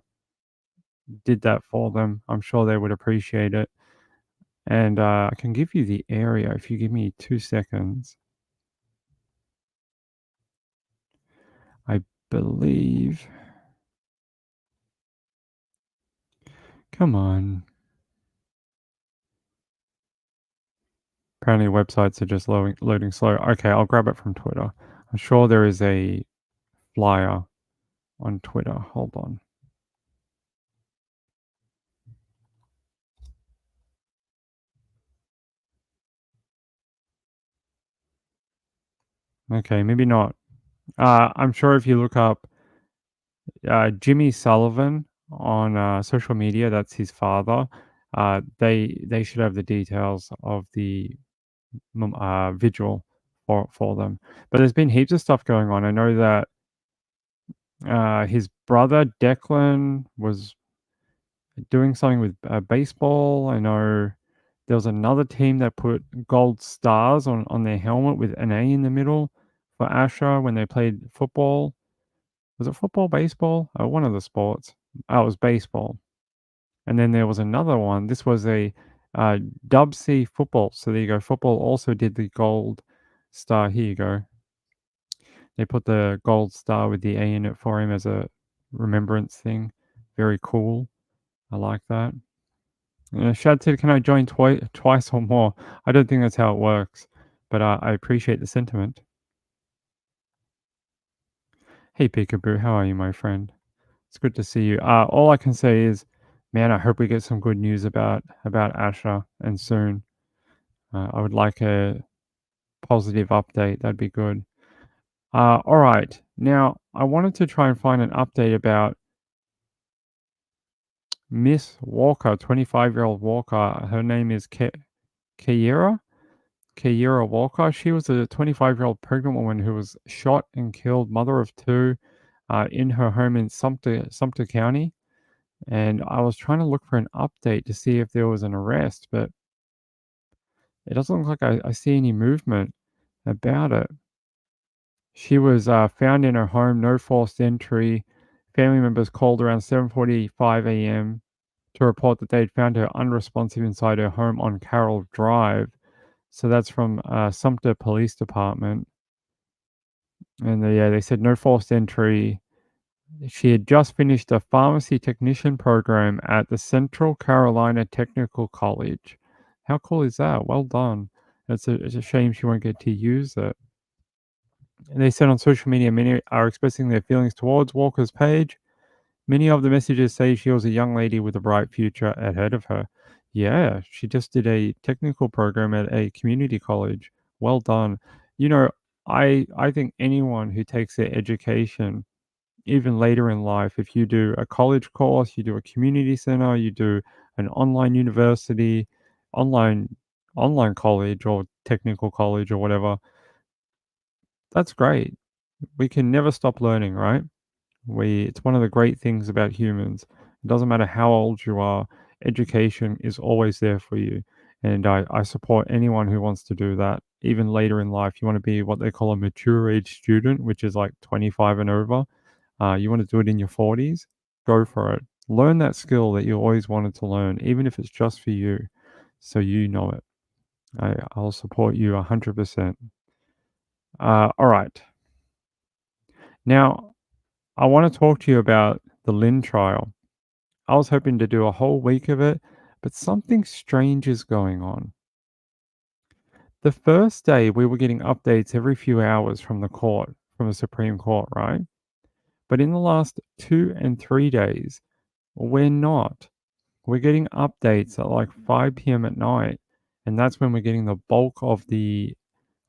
did that for them. I'm sure they would appreciate it. And I can give you the area if you give me 2 seconds. I believe. Come on. Apparently websites are just loading slow. Okay, I'll grab it from Twitter. I'm sure there is a flyer on Twitter. Hold on. Okay, maybe not. I'm sure if you look up Jimmy Sullivan on social media, that's his father. They should have the details of the vigil for them. But there's been heaps of stuff going on. I know that his brother Declan was doing something with baseball. I know there was another team that put gold stars on their helmet with an A in the middle for Asher when they played football. Was it football, baseball? One of the sports. Oh, it was baseball. And then there was another one. This was a Dub C football. So there you go. Football also did the gold star. Here you go. They put the gold star with the A in it for him as a remembrance thing. Very cool. I like that. Shad said, can I join twice or more? I don't think that's how it works, but I appreciate the sentiment. Hey, Peekaboo, how are you, my friend? It's good to see you. All I can say is, man, I hope we get some good news about Asher and soon. I would like a positive update. That'd be good. All right. Now, I wanted to try and find an update about Miss Walker, 25-year-old Walker. Her name is Kiera Walker. She was a 25-year-old pregnant woman who was shot and killed, mother of two, in her home in Sumter County. And I was trying to look for an update to see if there was an arrest, but it doesn't look like I see any movement about it. She was found in her home, no forced entry. Family members called around 7:45 a.m. to report that they'd found her unresponsive inside her home on Carroll Drive. So that's from Sumter Police Department. And they said no forced entry. She had just finished a pharmacy technician program at the Central Carolina Technical College. How cool is that? Well done. It's a shame she won't get to use it. And they said on social media, many are expressing their feelings towards Walker's page. Many of the messages say she was a young lady with a bright future ahead of her. Yeah, she just did a technical program at a community college. Well done. You know, I think anyone who takes their education even later in life, if you do a college course, you do a community center, you do an online university, online online college or technical college or whatever, that's great. We can never stop learning, right? It's one of the great things about humans. It doesn't matter how old you are, education is always there for you. And I support anyone who wants to do that. Even later in life, you want to be what they call a mature age student, which is like 25 and over. You want to do it in your 40s, go for it. Learn that skill that you always wanted to learn, even if it's just for you, so you know it. I'll support you 100%. All right. Now, I want to talk to you about the Lynn trial. I was hoping to do a whole week of it, but something strange is going on. The first day, we were getting updates every few hours from the court, from the Supreme Court, right? But in the last 2 and 3 days, we're not. We're getting updates at like 5 p.m. at night, and that's when we're getting the bulk of the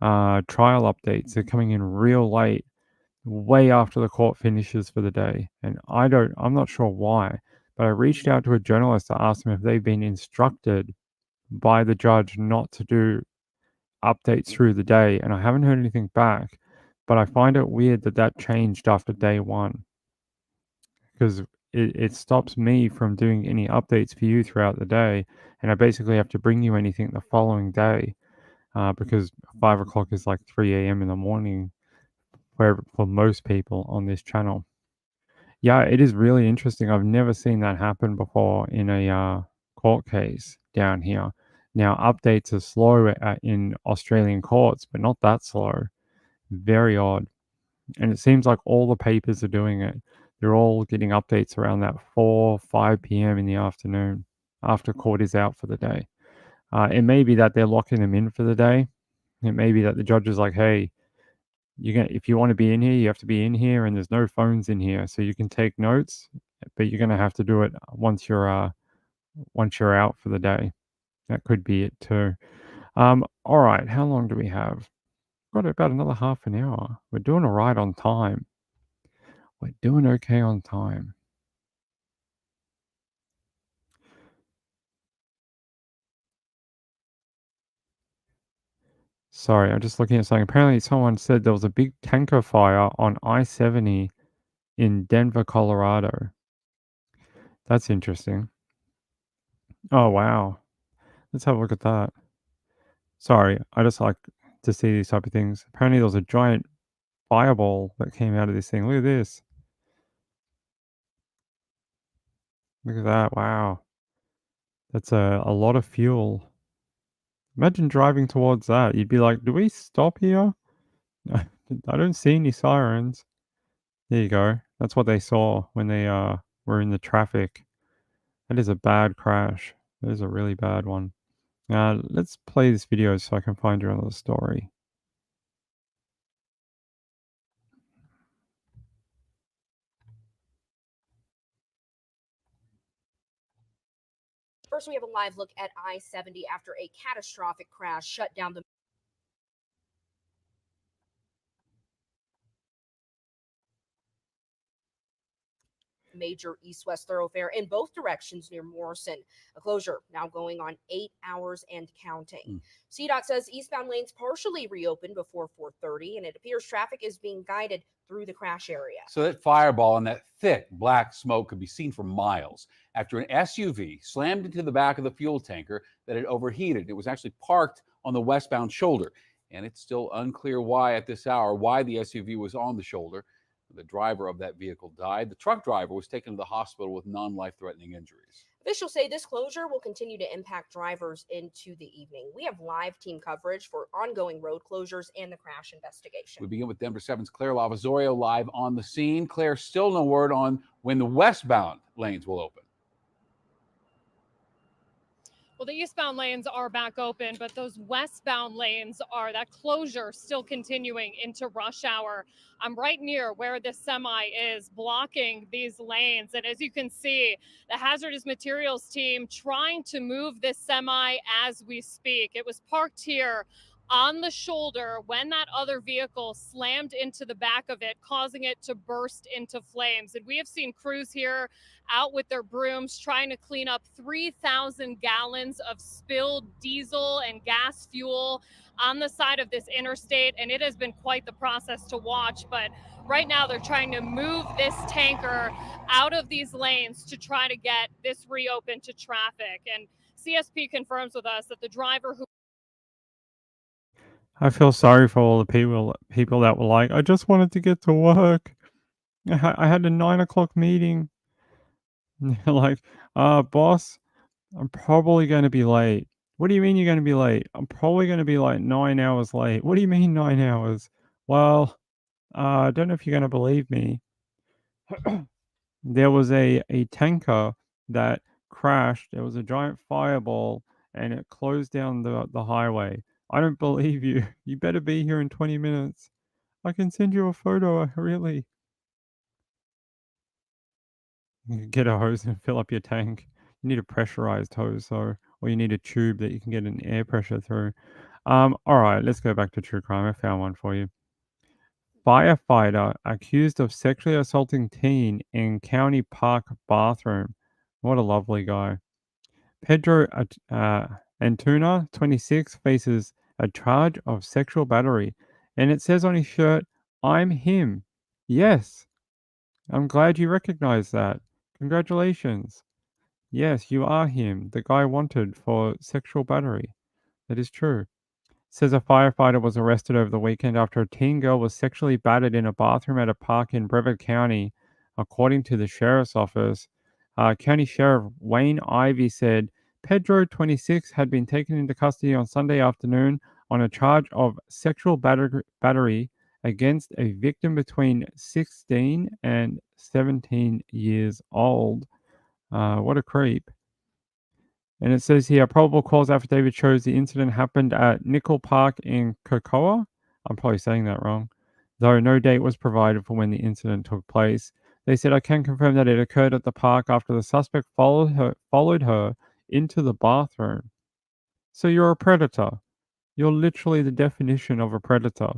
trial updates. They're coming in real late, way after the court finishes for the day. And I'm not sure why, but I reached out to a journalist to ask them if they've been instructed by the judge not to do updates through the day, and I haven't heard anything back. But I find it weird that that changed after day one, because it stops me from doing any updates for you throughout the day, and I basically have to bring you anything the following day, because 5 o'clock is like 3 a.m. in the morning for most people on this channel. Yeah, it is really interesting. I've never seen that happen before in a court case down here. Now, updates are slow in Australian courts, but not that slow. Very odd. And it seems like all the papers are doing it. They're all getting updates around that 4, 5 p.m. in the afternoon after court is out for the day. It may be that they're locking them in for the day. It may be that the judge is like, hey, if you want to be in here, you have to be in here, and there's no phones in here, so you can take notes, but you're going to have to do it once you're out for the day. That could be it too. All right, how long do we have? Got about another half an hour. We're doing all right on time. We're doing okay on time. Sorry, I'm just looking at something. Apparently, someone said there was a big tanker fire on I-70 in Denver, Colorado. That's interesting. Oh, wow. Let's have a look at that. Sorry, I just like to see these type of things. Apparently, there was a giant fireball that came out of this thing. Look at this. Look at that. Wow. That's a lot of fuel. Imagine driving towards that. You'd be like, do we stop here? I don't see any sirens. There you go. That's what they saw when they were in the traffic. That is a bad crash. That is a really bad one. Let's play this video so I can find you another story. First, we have a live look at I-70 after a catastrophic crash shut down the major east-west thoroughfare in both directions near Morrison. A closure now going on 8 hours and counting. CDOT says eastbound lanes partially reopened before 4:30, and it appears traffic is being guided through the crash area. So that fireball and that thick black smoke could be seen for miles after an SUV slammed into the back of the fuel tanker that had overheated. It was actually parked on the westbound shoulder, and it's still unclear why at this hour, why the SUV was on the shoulder. The driver of that vehicle died. The truck driver was taken to the hospital with non-life-threatening injuries. Officials say this closure will continue to impact drivers into the evening. We have live team coverage for ongoing road closures and the crash investigation. We begin with Denver 7's Claire Lavazorio live on the scene. Claire, still no word on when the westbound lanes will open. Well, the eastbound lanes are back open, but those westbound lanes are, that closure still continuing into rush hour. I'm right near where the semi is blocking these lanes. And as you can see, the hazardous materials team trying to move this semi as we speak. It was parked here on the shoulder when that other vehicle slammed into the back of it, causing it to burst into flames. And we have seen crews here out with their brooms trying to clean up 3,000 gallons of spilled diesel and gas fuel on the side of this interstate. And it has been quite the process to watch. But right now they're trying to move this tanker out of these lanes to try to get this reopened to traffic. And CSP confirms with us that the driver who I feel sorry for all the people that were like, I just wanted to get to work. I had a 9 o'clock meeting. Like, boss, I'm probably going to be late. What do you mean you're going to be late? I'm probably going to be like 9 hours late. What do you mean 9 hours? Well, I don't know if you're going to believe me. There was a tanker that crashed. There was a giant fireball and it closed down the highway. I don't believe you. You better be here in 20 minutes. I can send you a photo, really. You get a hose and fill up your tank. You need a pressurized hose, or you need a tube that you can get an air pressure through. All right, let's go back to true crime. I found one for you. Firefighter accused of sexually assaulting teen in county park bathroom. What a lovely guy. Pedro Antuna, 26, faces a charge of sexual battery, and it says on his shirt, "I'm him." Yes, I'm glad you recognize that. Congratulations. Yes, you are him, the guy wanted for sexual battery. That is true. Says a firefighter was arrested over the weekend after a teen girl was sexually battered in a bathroom at a park in Brevard County, according to the sheriff's office. County Sheriff Wayne Ivey said Pedro, 26, had been taken into custody on Sunday afternoon on a charge of sexual battery against a victim between 16 and 17 years old. What a creep. And it says here, probable cause affidavit shows the incident happened at Nickel Park in Cocoa. I'm probably saying that wrong. Though no date was provided for when the incident took place. They said, I can confirm that it occurred at the park after the suspect followed her into the bathroom. So you're a predator. You're literally the definition of a predator.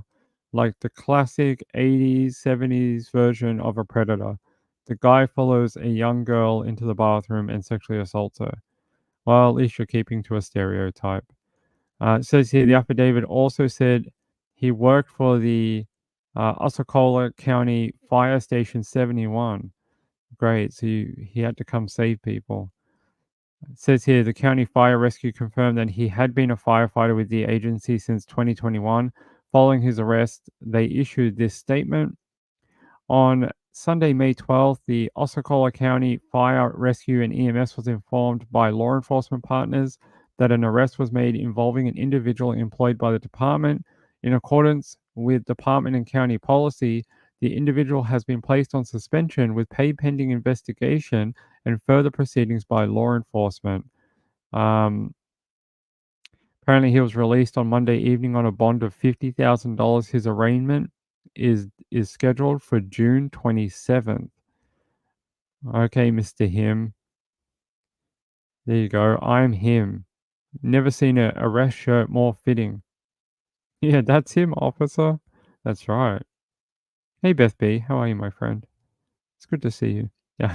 Like the classic 80s, 70s version of a predator. The guy follows a young girl into the bathroom and sexually assaults her. Well, at least you're keeping to a stereotype. It says here the affidavit also said he worked for the Osceola County Fire Station 71. Great, so he had to come save people. It says here the county fire rescue confirmed that he had been a firefighter with the agency since 2021. Following his arrest, they issued this statement. On Sunday, May 12th, the Osceola County Fire Rescue and EMS was informed by law enforcement partners that an arrest was made involving an individual employed by the department. In accordance with department and county policy, the individual has been placed on suspension with pay pending investigation and further proceedings by law enforcement. Apparently, he was released on Monday evening on a bond of $50,000. His arraignment is scheduled for June 27th. Okay, Mr. Him. There you go. I'm him. Never seen a arrest shirt more fitting. Yeah, that's him, officer. That's right. Hey, Beth B. How are you, my friend? It's good to see you.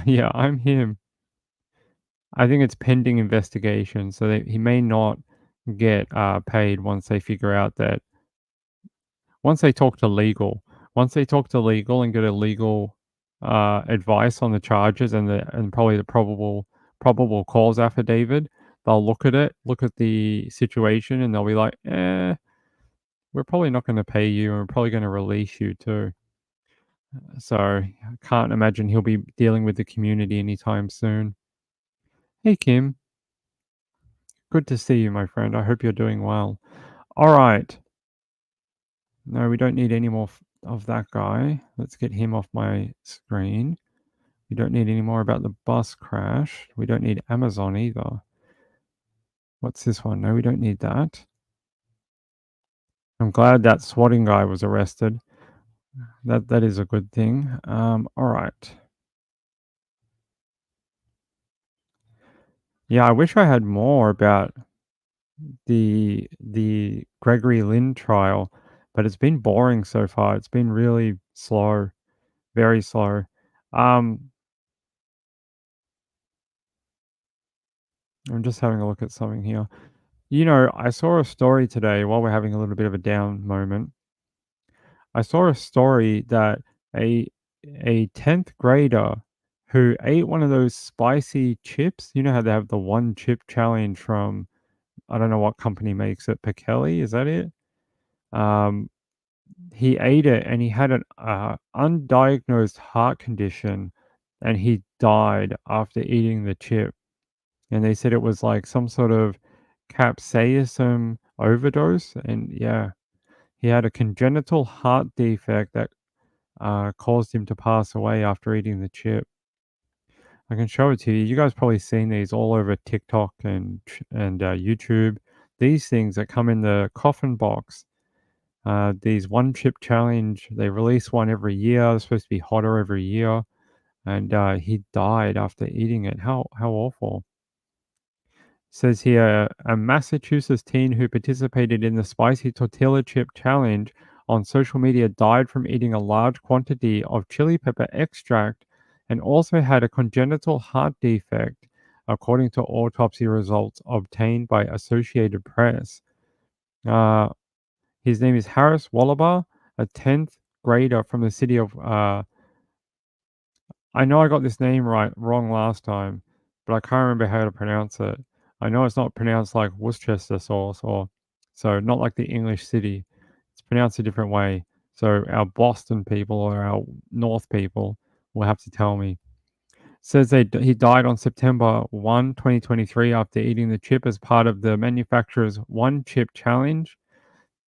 Yeah, I'm him. I think it's pending investigation, so that he may not get paid once they figure out that. Once they talk to legal and get a legal advice on the charges and probably the probable cause affidavit, they'll look at it, look at the situation, and they'll be like, we're probably not going to pay you, and we're probably going to release you too. So I can't imagine he'll be dealing with the community anytime soon. Hey, Kim. Good to see you, my friend. I hope you're doing well. All right. No, we don't need any more of that guy. Let's get him off my screen. We don't need any more about the bus crash. We don't need Amazon either. What's this one? No, we don't need that. I'm glad that swatting guy was arrested. That is a good thing. All right. Yeah, I wish I had more about the Gregory Lynn trial, but it's been boring so far. It's been really slow, very slow. I'm just having a look at something here. You know, I saw a story today while we're having a little bit of a down moment. I saw a story that a 10th grader who ate one of those spicy chips, you know how they have the one chip challenge from, I don't know what company makes it, Pekeli, is that it? Um, he ate it and he had an undiagnosed heart condition and he died after eating the chip. And they said it was like some sort of capsaicin overdose. And yeah, he had a congenital heart defect that caused him to pass away after eating the chip. I can show it to you. You guys probably seen these all over TikTok and YouTube. These things that come in the coffin box. These one chip challenge. They release one every year. They're supposed to be hotter every year, and he died after eating it. How awful! Says here, a Massachusetts teen who participated in the spicy tortilla chip challenge on social media died from eating a large quantity of chili pepper extract and also had a congenital heart defect, according to autopsy results obtained by Associated Press. His name is Harris Wallaber, a 10th grader from the city of I know I got this name wrong last time, but I can't remember how to pronounce it. I know it's not pronounced like Worcester sauce or so not like the English city. It's pronounced a different way. So our Boston people or our North people will have to tell me. Says he died on September 1, 2023 after eating the chip as part of the manufacturer's One Chip Challenge.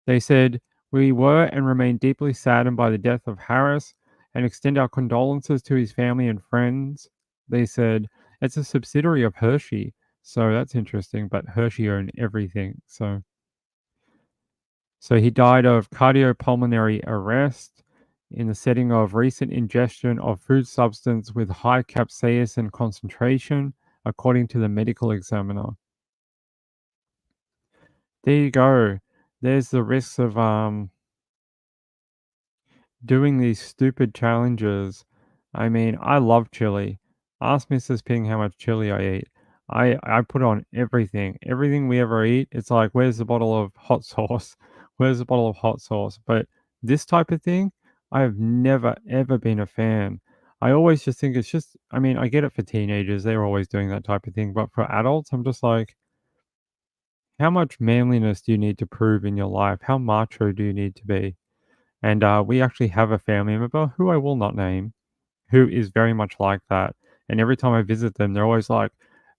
They said, "We were and remain deeply saddened by the death of Harris and extend our condolences to his family and friends." They said, "It's a subsidiary of Hershey." So that's interesting, but Hershey owned everything. So he died of cardiopulmonary arrest in the setting of recent ingestion of food substance with high capsaicin concentration, according to the medical examiner. There you go. There's the risks of doing these stupid challenges. I mean, I love chili. Ask Mrs. Ping how much chili I eat. I put on everything. Everything we ever eat, it's like, where's the bottle of hot sauce? Where's the bottle of hot sauce? But this type of thing, I have never, ever been a fan. I always just think it's just, I mean, I get it for teenagers. They're always doing that type of thing. But for adults, I'm just like, how much manliness do you need to prove in your life? How macho do you need to be? And we actually have a family member who I will not name, who is very much like that. And every time I visit them, they're always like,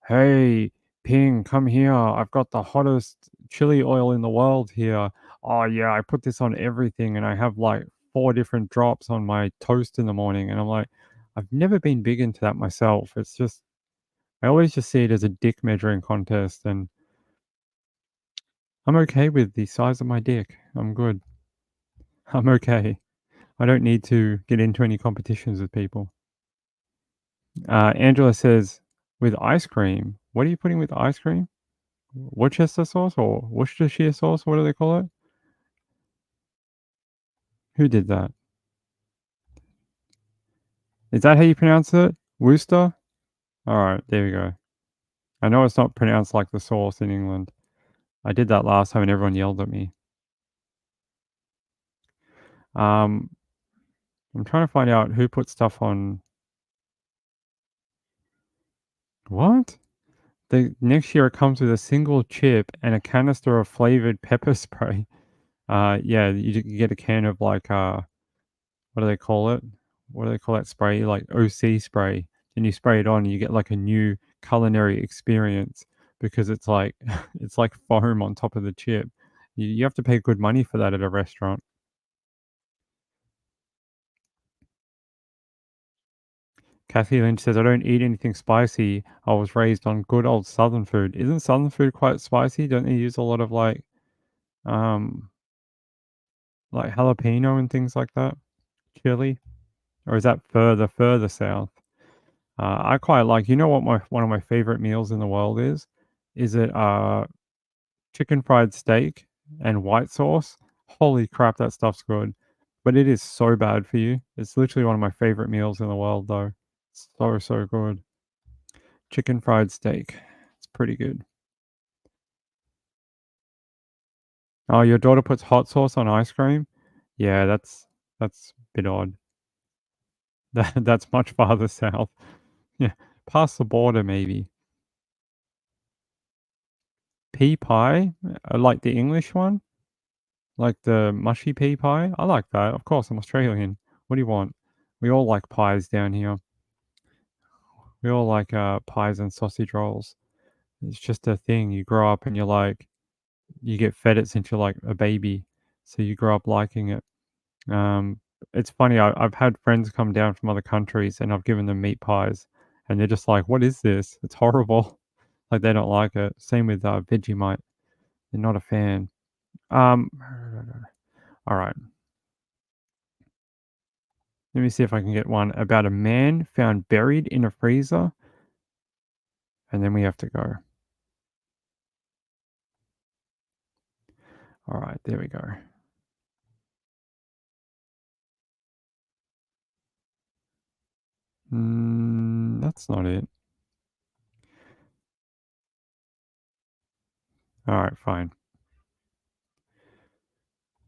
"Hey, Ping, come here. I've got the hottest chili oil in the world here. Oh, yeah, I put this on everything and I have like 4 different drops on my toast in the morning." And I'm like, I've never been big into that myself. It's just, I always just see it as a dick measuring contest. And I'm okay with the size of my dick. I'm good. I'm okay. I don't need to get into any competitions with people. Angela says, with ice cream, what are you putting with ice cream? Worcester sauce or Worcestershire sauce? What do they call it? Who did that? Is that how you pronounce it? Worcester? All right, there we go. I know it's not pronounced like the sauce in England. I did that last time and everyone yelled at me. I'm trying to find out who put stuff on. What? The next year it comes with a single chip and a canister of flavored pepper spray. Yeah, you get a can of like what do they call it? What do they call that spray? Like OC spray, and you spray it on, and you get like a new culinary experience because it's like it's like foam on top of the chip. You have to pay good money for that at a restaurant. Kathy Lynch says, I don't eat anything spicy. I was raised on good old Southern food. Isn't Southern food quite spicy? Don't they use a lot of like jalapeno and things like that? Chili? Or is that further south? I quite like, you know what one of my favorite meals in the world is? Is it chicken fried steak and white sauce? Holy crap, that stuff's good. But it is so bad for you. It's literally one of my favorite meals in the world though. So good. Chicken fried steak. It's pretty good. Oh, your daughter puts hot sauce on ice cream? Yeah, that's a bit odd. That's much farther south. Yeah, past the border maybe. Pea pie? Like the English one? Like the mushy pea pie? I like that. Of course, I'm Australian. What do you want? We all like pies down here. We all like pies and sausage rolls. It's just a thing. You grow up and you're like, you get fed it since you're like a baby. So you grow up liking it. Um, it's funny. I've had friends come down from other countries and I've given them meat pies and they're just like, what is this? It's horrible. Like they don't like it. Same with Vegemite. They're not a fan. All right. Let me see if I can get one about a man found buried in a freezer. And then we have to go. All right, there we go. That's not it. All right, fine.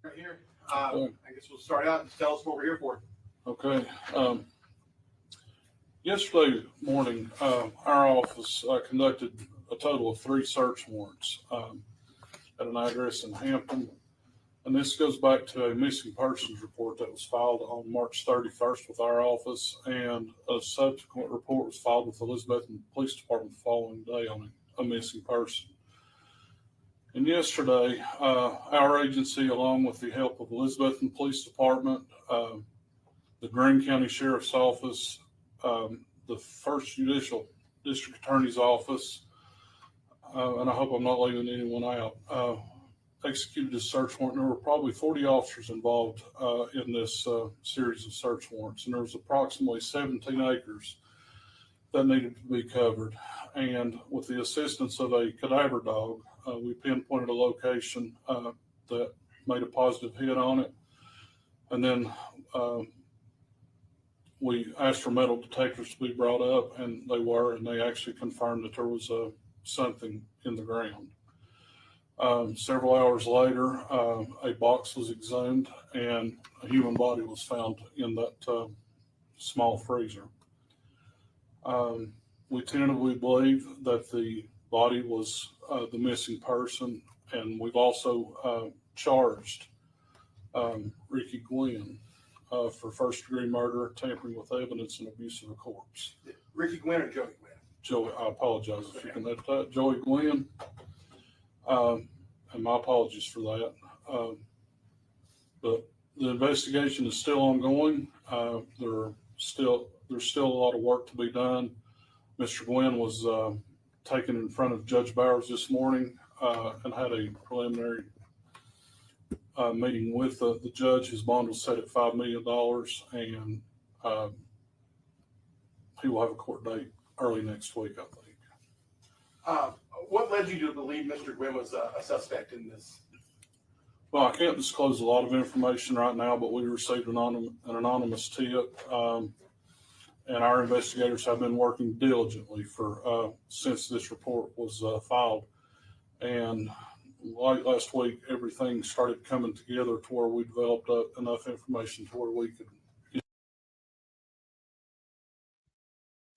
Right here. I guess we'll start out and tell us what we're here for. Okay. Yesterday morning, our office conducted a total of 3 search warrants at an address in Hampton. And this goes back to a missing persons report that was filed on March 31st with our office, and a subsequent report was filed with the Elizabethton Police Department the following day on a missing person. And yesterday, our agency, along with the help of Elizabethton Police Department, the Greene County Sheriff's Office, the First Judicial District Attorney's Office, and I hope I'm not leaving anyone out, executed a search warrant. There were probably 40 officers involved in this series of search warrants, and there was approximately 17 acres that needed to be covered. And with the assistance of a cadaver dog, we pinpointed a location that made a positive hit on it. And then we asked for metal detectors to be brought up, and they were, and they actually confirmed that there was something in the ground. Several hours later, a box was exhumed and a human body was found in that small freezer. We tentatively believe that the body was the missing person, and we've also charged Ricky Gwynn for first-degree murder, tampering with evidence, and abuse of a corpse. Ricky Gwynn or Joey Gwynn? Joey, I apologize if you can edit that. Joey Gwynn. And my apologies for that. But the investigation is still ongoing. There's still a lot of work to be done. Mr. Gwynn was taken in front of Judge Bowers this morning and had a preliminary meeting with the judge. His bond was set at $5 million, and he will have a court date early next week, I think. What led you to believe Mr. Gwynn was a suspect in this? Well, I can't disclose a lot of information right now, but we received an anonymous tip, and our investigators have been working diligently since this report was filed. And like last week, everything started coming together to where we developed enough information to where we could. It's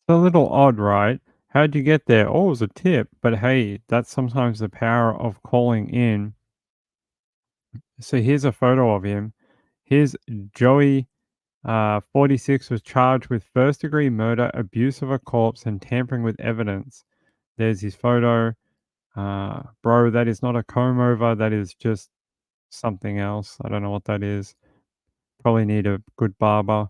a little odd, right? How'd you get there? Oh, it was a tip. But hey, that's sometimes the power of calling in. So here's a photo of him. Here's Joey, 46, was charged with first-degree murder, abuse of a corpse, and tampering with evidence. There's his photo. Bro, that is not a comb over. That is just something else. I don't know what that is. Probably need a good barber.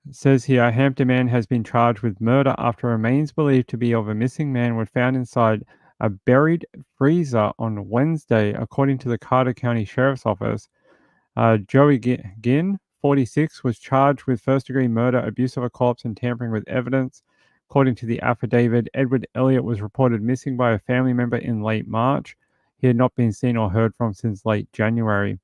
It says here, a Hampton man has been charged with murder after remains believed to be of a missing man were found inside a buried freezer on Wednesday, according to the Carter County Sheriff's Office. Joey Ginn, 46, was charged with first-degree murder, abuse of a corpse, and tampering with evidence. According to the affidavit, Edward Elliott was reported missing by a family member in late March. He had not been seen or heard from since late January.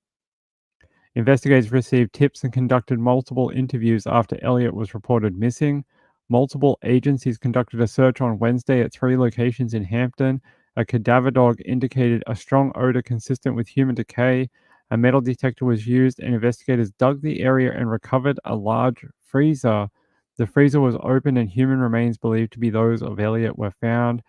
Investigators received tips and conducted multiple interviews after Elliott was reported missing. Multiple agencies conducted a search on Wednesday at 3 locations in Hampton. A cadaver dog indicated a strong odor consistent with human decay. A metal detector was used, and investigators dug the area and recovered a large freezer. The freezer was open, and human remains believed to be those of Elliott were found.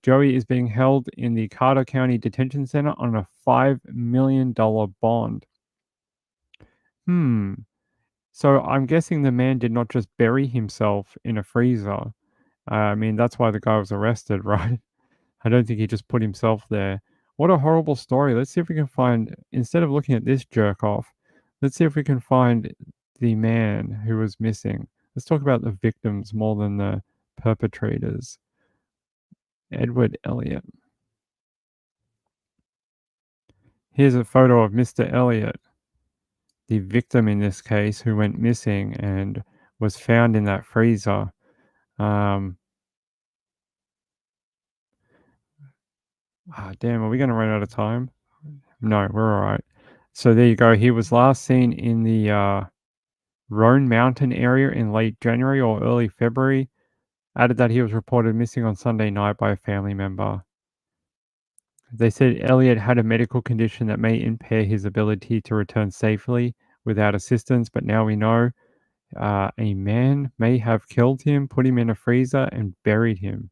Joey is being held in the Carter County Detention Center on a $5 million bond. So I'm guessing the man did not just bury himself in a freezer. I mean, that's why the guy was arrested, right? I don't think he just put himself there. What a horrible story. Let's see if we can find, instead of looking at this jerk off, let's see if we can find the man who was missing. Let's talk about the victims more than the perpetrators. Edward Elliott. Here's a photo of Mr. Elliott, the victim in this case, who went missing and was found in that freezer. Damn, are we going to run out of time? No, we're all right. So there you go. He was last seen in the Roan Mountain area in late January or early February. Added that he was reported missing on Sunday night by a family member. They said Elliott had a medical condition that may impair his ability to return safely without assistance, but now we know a man may have killed him, put him in a freezer, and buried him.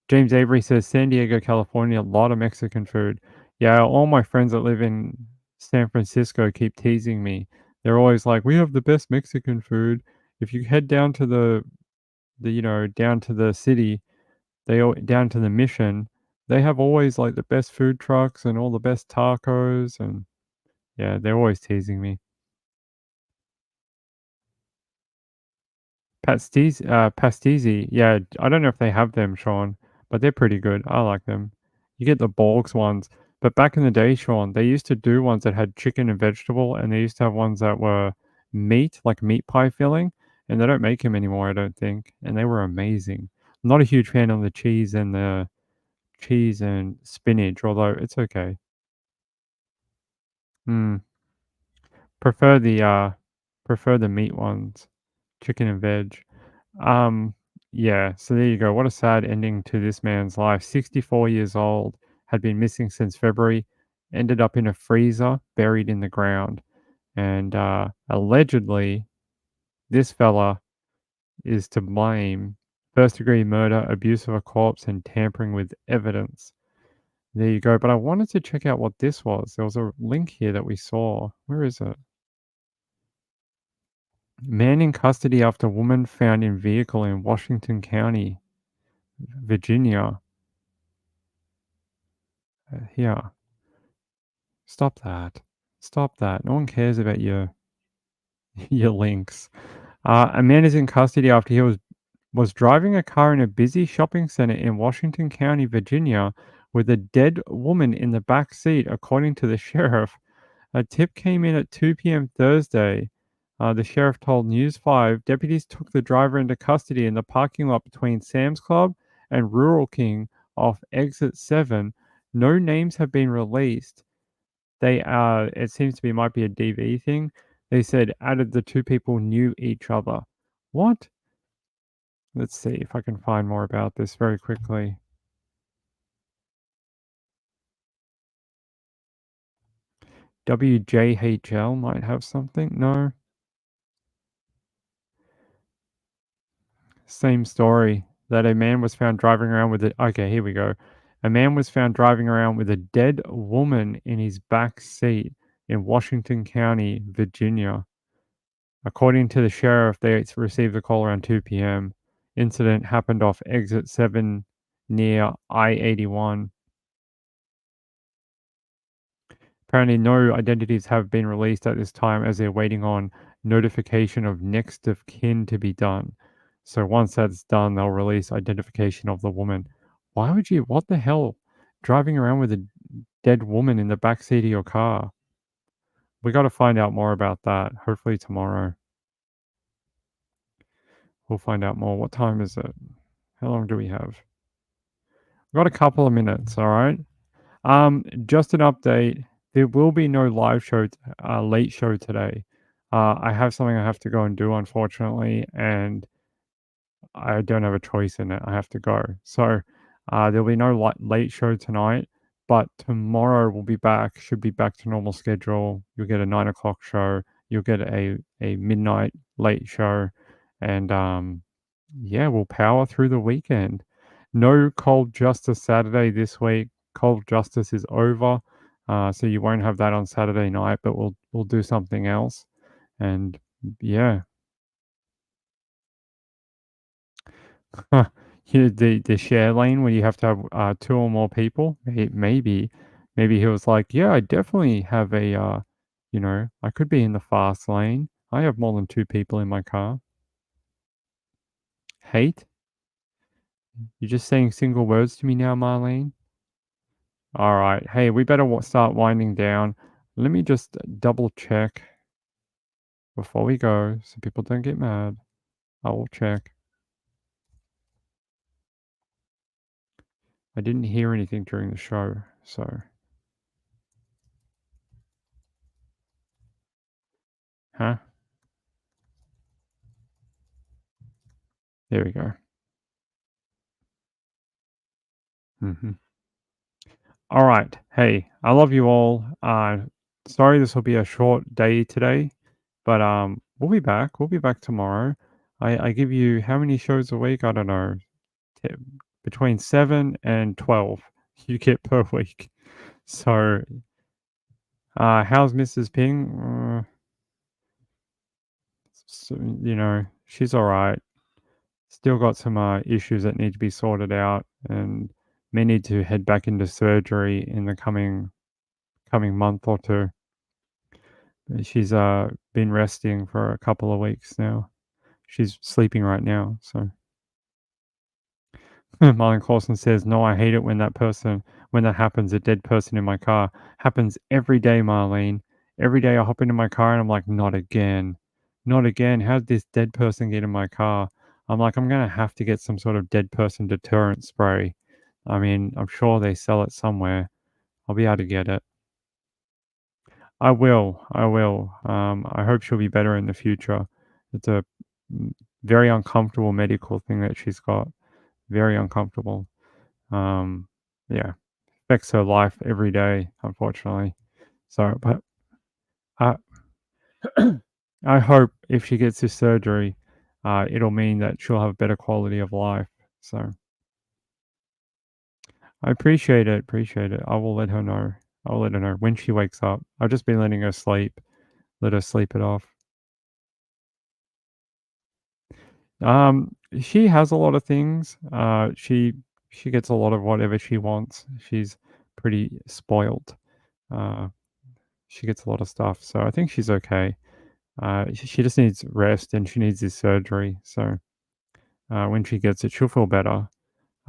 James Avery says, San Diego, California, a lot of Mexican food. Yeah, all my friends that live in San Francisco keep teasing me. They're always like, we have the best Mexican food. If you head down to down to the city, down to the Mission, they have always like the best food trucks and all the best tacos, and yeah, they're always teasing me. Pastizzi, yeah, I don't know if they have them, Sean, but they're pretty good. I like them. You get the Borgs ones, but back in the day, Sean, they used to do ones that had chicken and vegetable, and they used to have ones that were meat, like meat pie filling, and they don't make them anymore, I don't think, and they were amazing. I'm not a huge fan of the cheese and spinach, although it's okay. Prefer the meat ones, chicken and veg. Yeah, so there you go. What a sad ending to this man's life. 64 years old, had been missing since February, ended up in a freezer, buried in the ground. And allegedly, this fella is to blame. First degree murder, abuse of a corpse, and tampering with evidence. There you go. But I wanted to check out what this was. There was a link here that we saw. Where is it? Man in custody after woman found in vehicle in Washington County, Virginia. Here. Stop that. Stop that. No one cares about your links. A man is in custody after he was driving a car in a busy shopping center in Washington County, Virginia, with a dead woman in the back seat, according to the sheriff. A tip came in at 2 p.m. Thursday. The sheriff told News 5 deputies took the driver into custody in the parking lot between Sam's Club and Rural King off exit 7. No names have been released. They it seems to be might be a DV thing. They said added the two people knew each other. What? Let's see if I can find more about this very quickly. WJHL might have something. No. Same story. That a man was found driving around with okay, here we go. A man was found driving around with a dead woman in his back seat in Washington County, Virginia. According to the sheriff, they received a call around 2 p.m. Incident happened off exit 7 near I-81. Apparently, no identities have been released at this time as they're waiting on notification of next of kin to be done. So once that's done, they'll release identification of the woman. Why would you? What the hell? Driving around with a dead woman in the backseat of your car. We got to find out more about that. Hopefully tomorrow. We'll find out more. What time is it? How long do we have? We've got a couple of minutes, all right? Just an update. There will be no live show, late show today. I have something I have to go and do, unfortunately, and I don't have a choice in it. I have to go. So there'll be no late show tonight, but tomorrow we'll be back. Should be back to normal schedule. You'll get a 9 o'clock show. You'll get a midnight late show, and yeah, we'll power through the weekend. No Cold Justice Saturday this week. Cold Justice is over, so you won't have that on Saturday night. But we'll do something else, and yeah. The share lane where you have to have 2 or more people. Maybe he was like, yeah, I definitely have a I could be in the fast lane. I have more than 2 people in my car. Hate? You're just saying single words to me now, Marlene? All right. Hey, we better start winding down. Let me just double check before we go so people don't get mad. I will check. I didn't hear anything during the show, so. Huh? There we go. All right. Hey, I love you all. Sorry this will be a short day today, but we'll be back. We'll be back tomorrow. I give you how many shows a week? I don't know. Between 7 and 12 you get per week. So how's Mrs. Ping? She's all right. Still got some issues that need to be sorted out, and may need to head back into surgery in the coming month or two. She's been resting for a couple of weeks now. She's sleeping right now, so. Marlon Clausen says, no, I hate it when that happens, a dead person in my car. Happens every day, Marlene. Every day I hop into my car and I'm like, not again. Not again. How did this dead person get in my car? I'm like, I'm going to have to get some sort of dead person deterrent spray. I mean, I'm sure they sell it somewhere. I'll be able to get it. I will. I hope she'll be better in the future. It's a very uncomfortable medical thing that she's got. Very uncomfortable. Yeah, affects her life every day, unfortunately. So, but I hope if she gets this surgery, it'll mean that she'll have a better quality of life. So, I appreciate it. I will let her know. I'll let her know when she wakes up. I've just been letting her sleep. Let her sleep it off. She has a lot of things. She gets a lot of whatever she wants. She's pretty spoiled. She gets a lot of stuff, so I think she's okay. She just needs rest and she needs this surgery. So when she gets it, she'll feel better.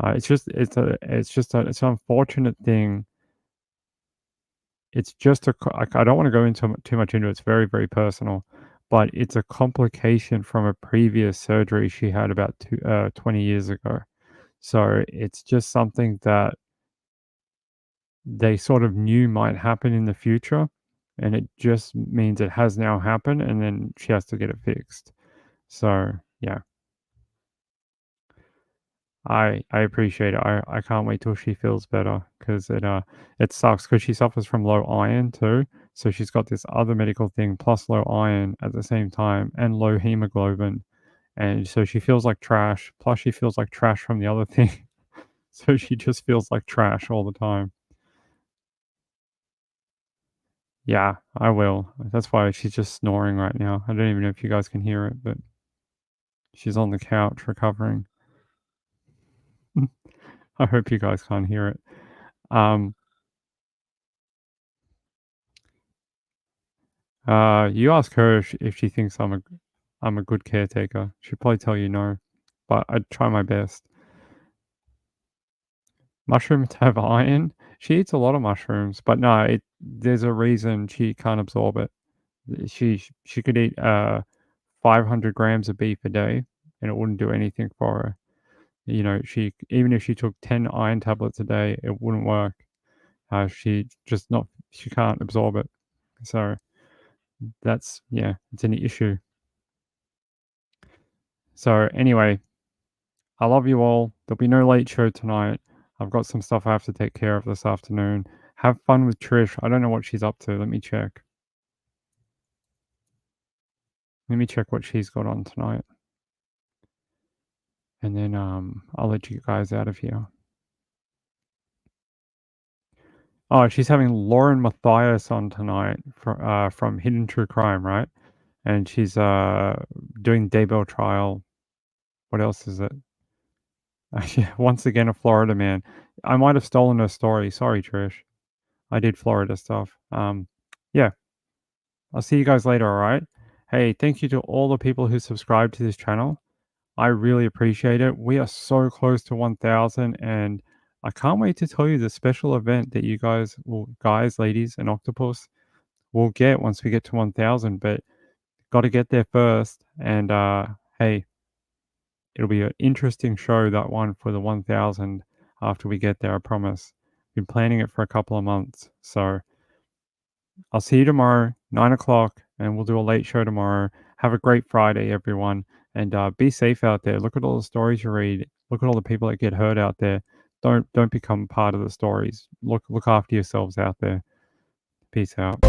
It's an unfortunate thing. It's just I don't want to go into too much into it. It's very, very personal, but it's a complication from a previous surgery she had about 20 years ago. So it's just something that they sort of knew might happen in the future, and it just means it has now happened, and then she has to get it fixed. So yeah, I appreciate it. I can't wait till she feels better because it sucks because she suffers from low iron too. So she's got this other medical thing plus low iron at the same time and low hemoglobin, and so she feels like trash. Plus she feels like trash from the other thing. So she just feels like trash all the time. Yeah, I will. That's why she's just snoring right now. I don't even know if you guys can hear it, but she's on the couch recovering. I hope you guys can't hear it. You ask her if she thinks I'm a good caretaker. She'd probably tell you no, but I'd try my best. Mushrooms have iron. She eats a lot of mushrooms, but no, there's a reason she can't absorb it. She could eat 500 grams of beef a day, and it wouldn't do anything for her. You know, even if she took 10 iron tablets a day, it wouldn't work. She can't absorb it. So it's an issue. So anyway, I love you all. There'll be no late show tonight. I've got some stuff I have to take care of this afternoon. Have fun with Trish. I don't know what she's up to. Let me check. Let me check what she's got on tonight. And then I'll let you guys out of here. Oh, she's having Lauren Matthias on tonight from Hidden True Crime, right? And she's doing Daybell trial. What else is it? Yeah, once again, a Florida man. I might have stolen her story. Sorry, Trish. I did Florida stuff. Yeah. I'll see you guys later, all right? Hey, thank you to all the people who subscribe to this channel. I really appreciate it. We are so close to 1,000, and I can't wait to tell you the special event that you guys, ladies, and octopus will get once we get to 1,000. But got to get there first. And hey, it'll be an interesting show, that one for the 1,000 after we get there. I promise. Been planning it for a couple of months, so I'll see you tomorrow, 9 o'clock, and we'll do a late show tomorrow. Have a great Friday, everyone, and be safe out there. Look at all the stories you read. Look at all the people that get hurt out there. Don't become part of the stories. Look after yourselves out there. Peace out.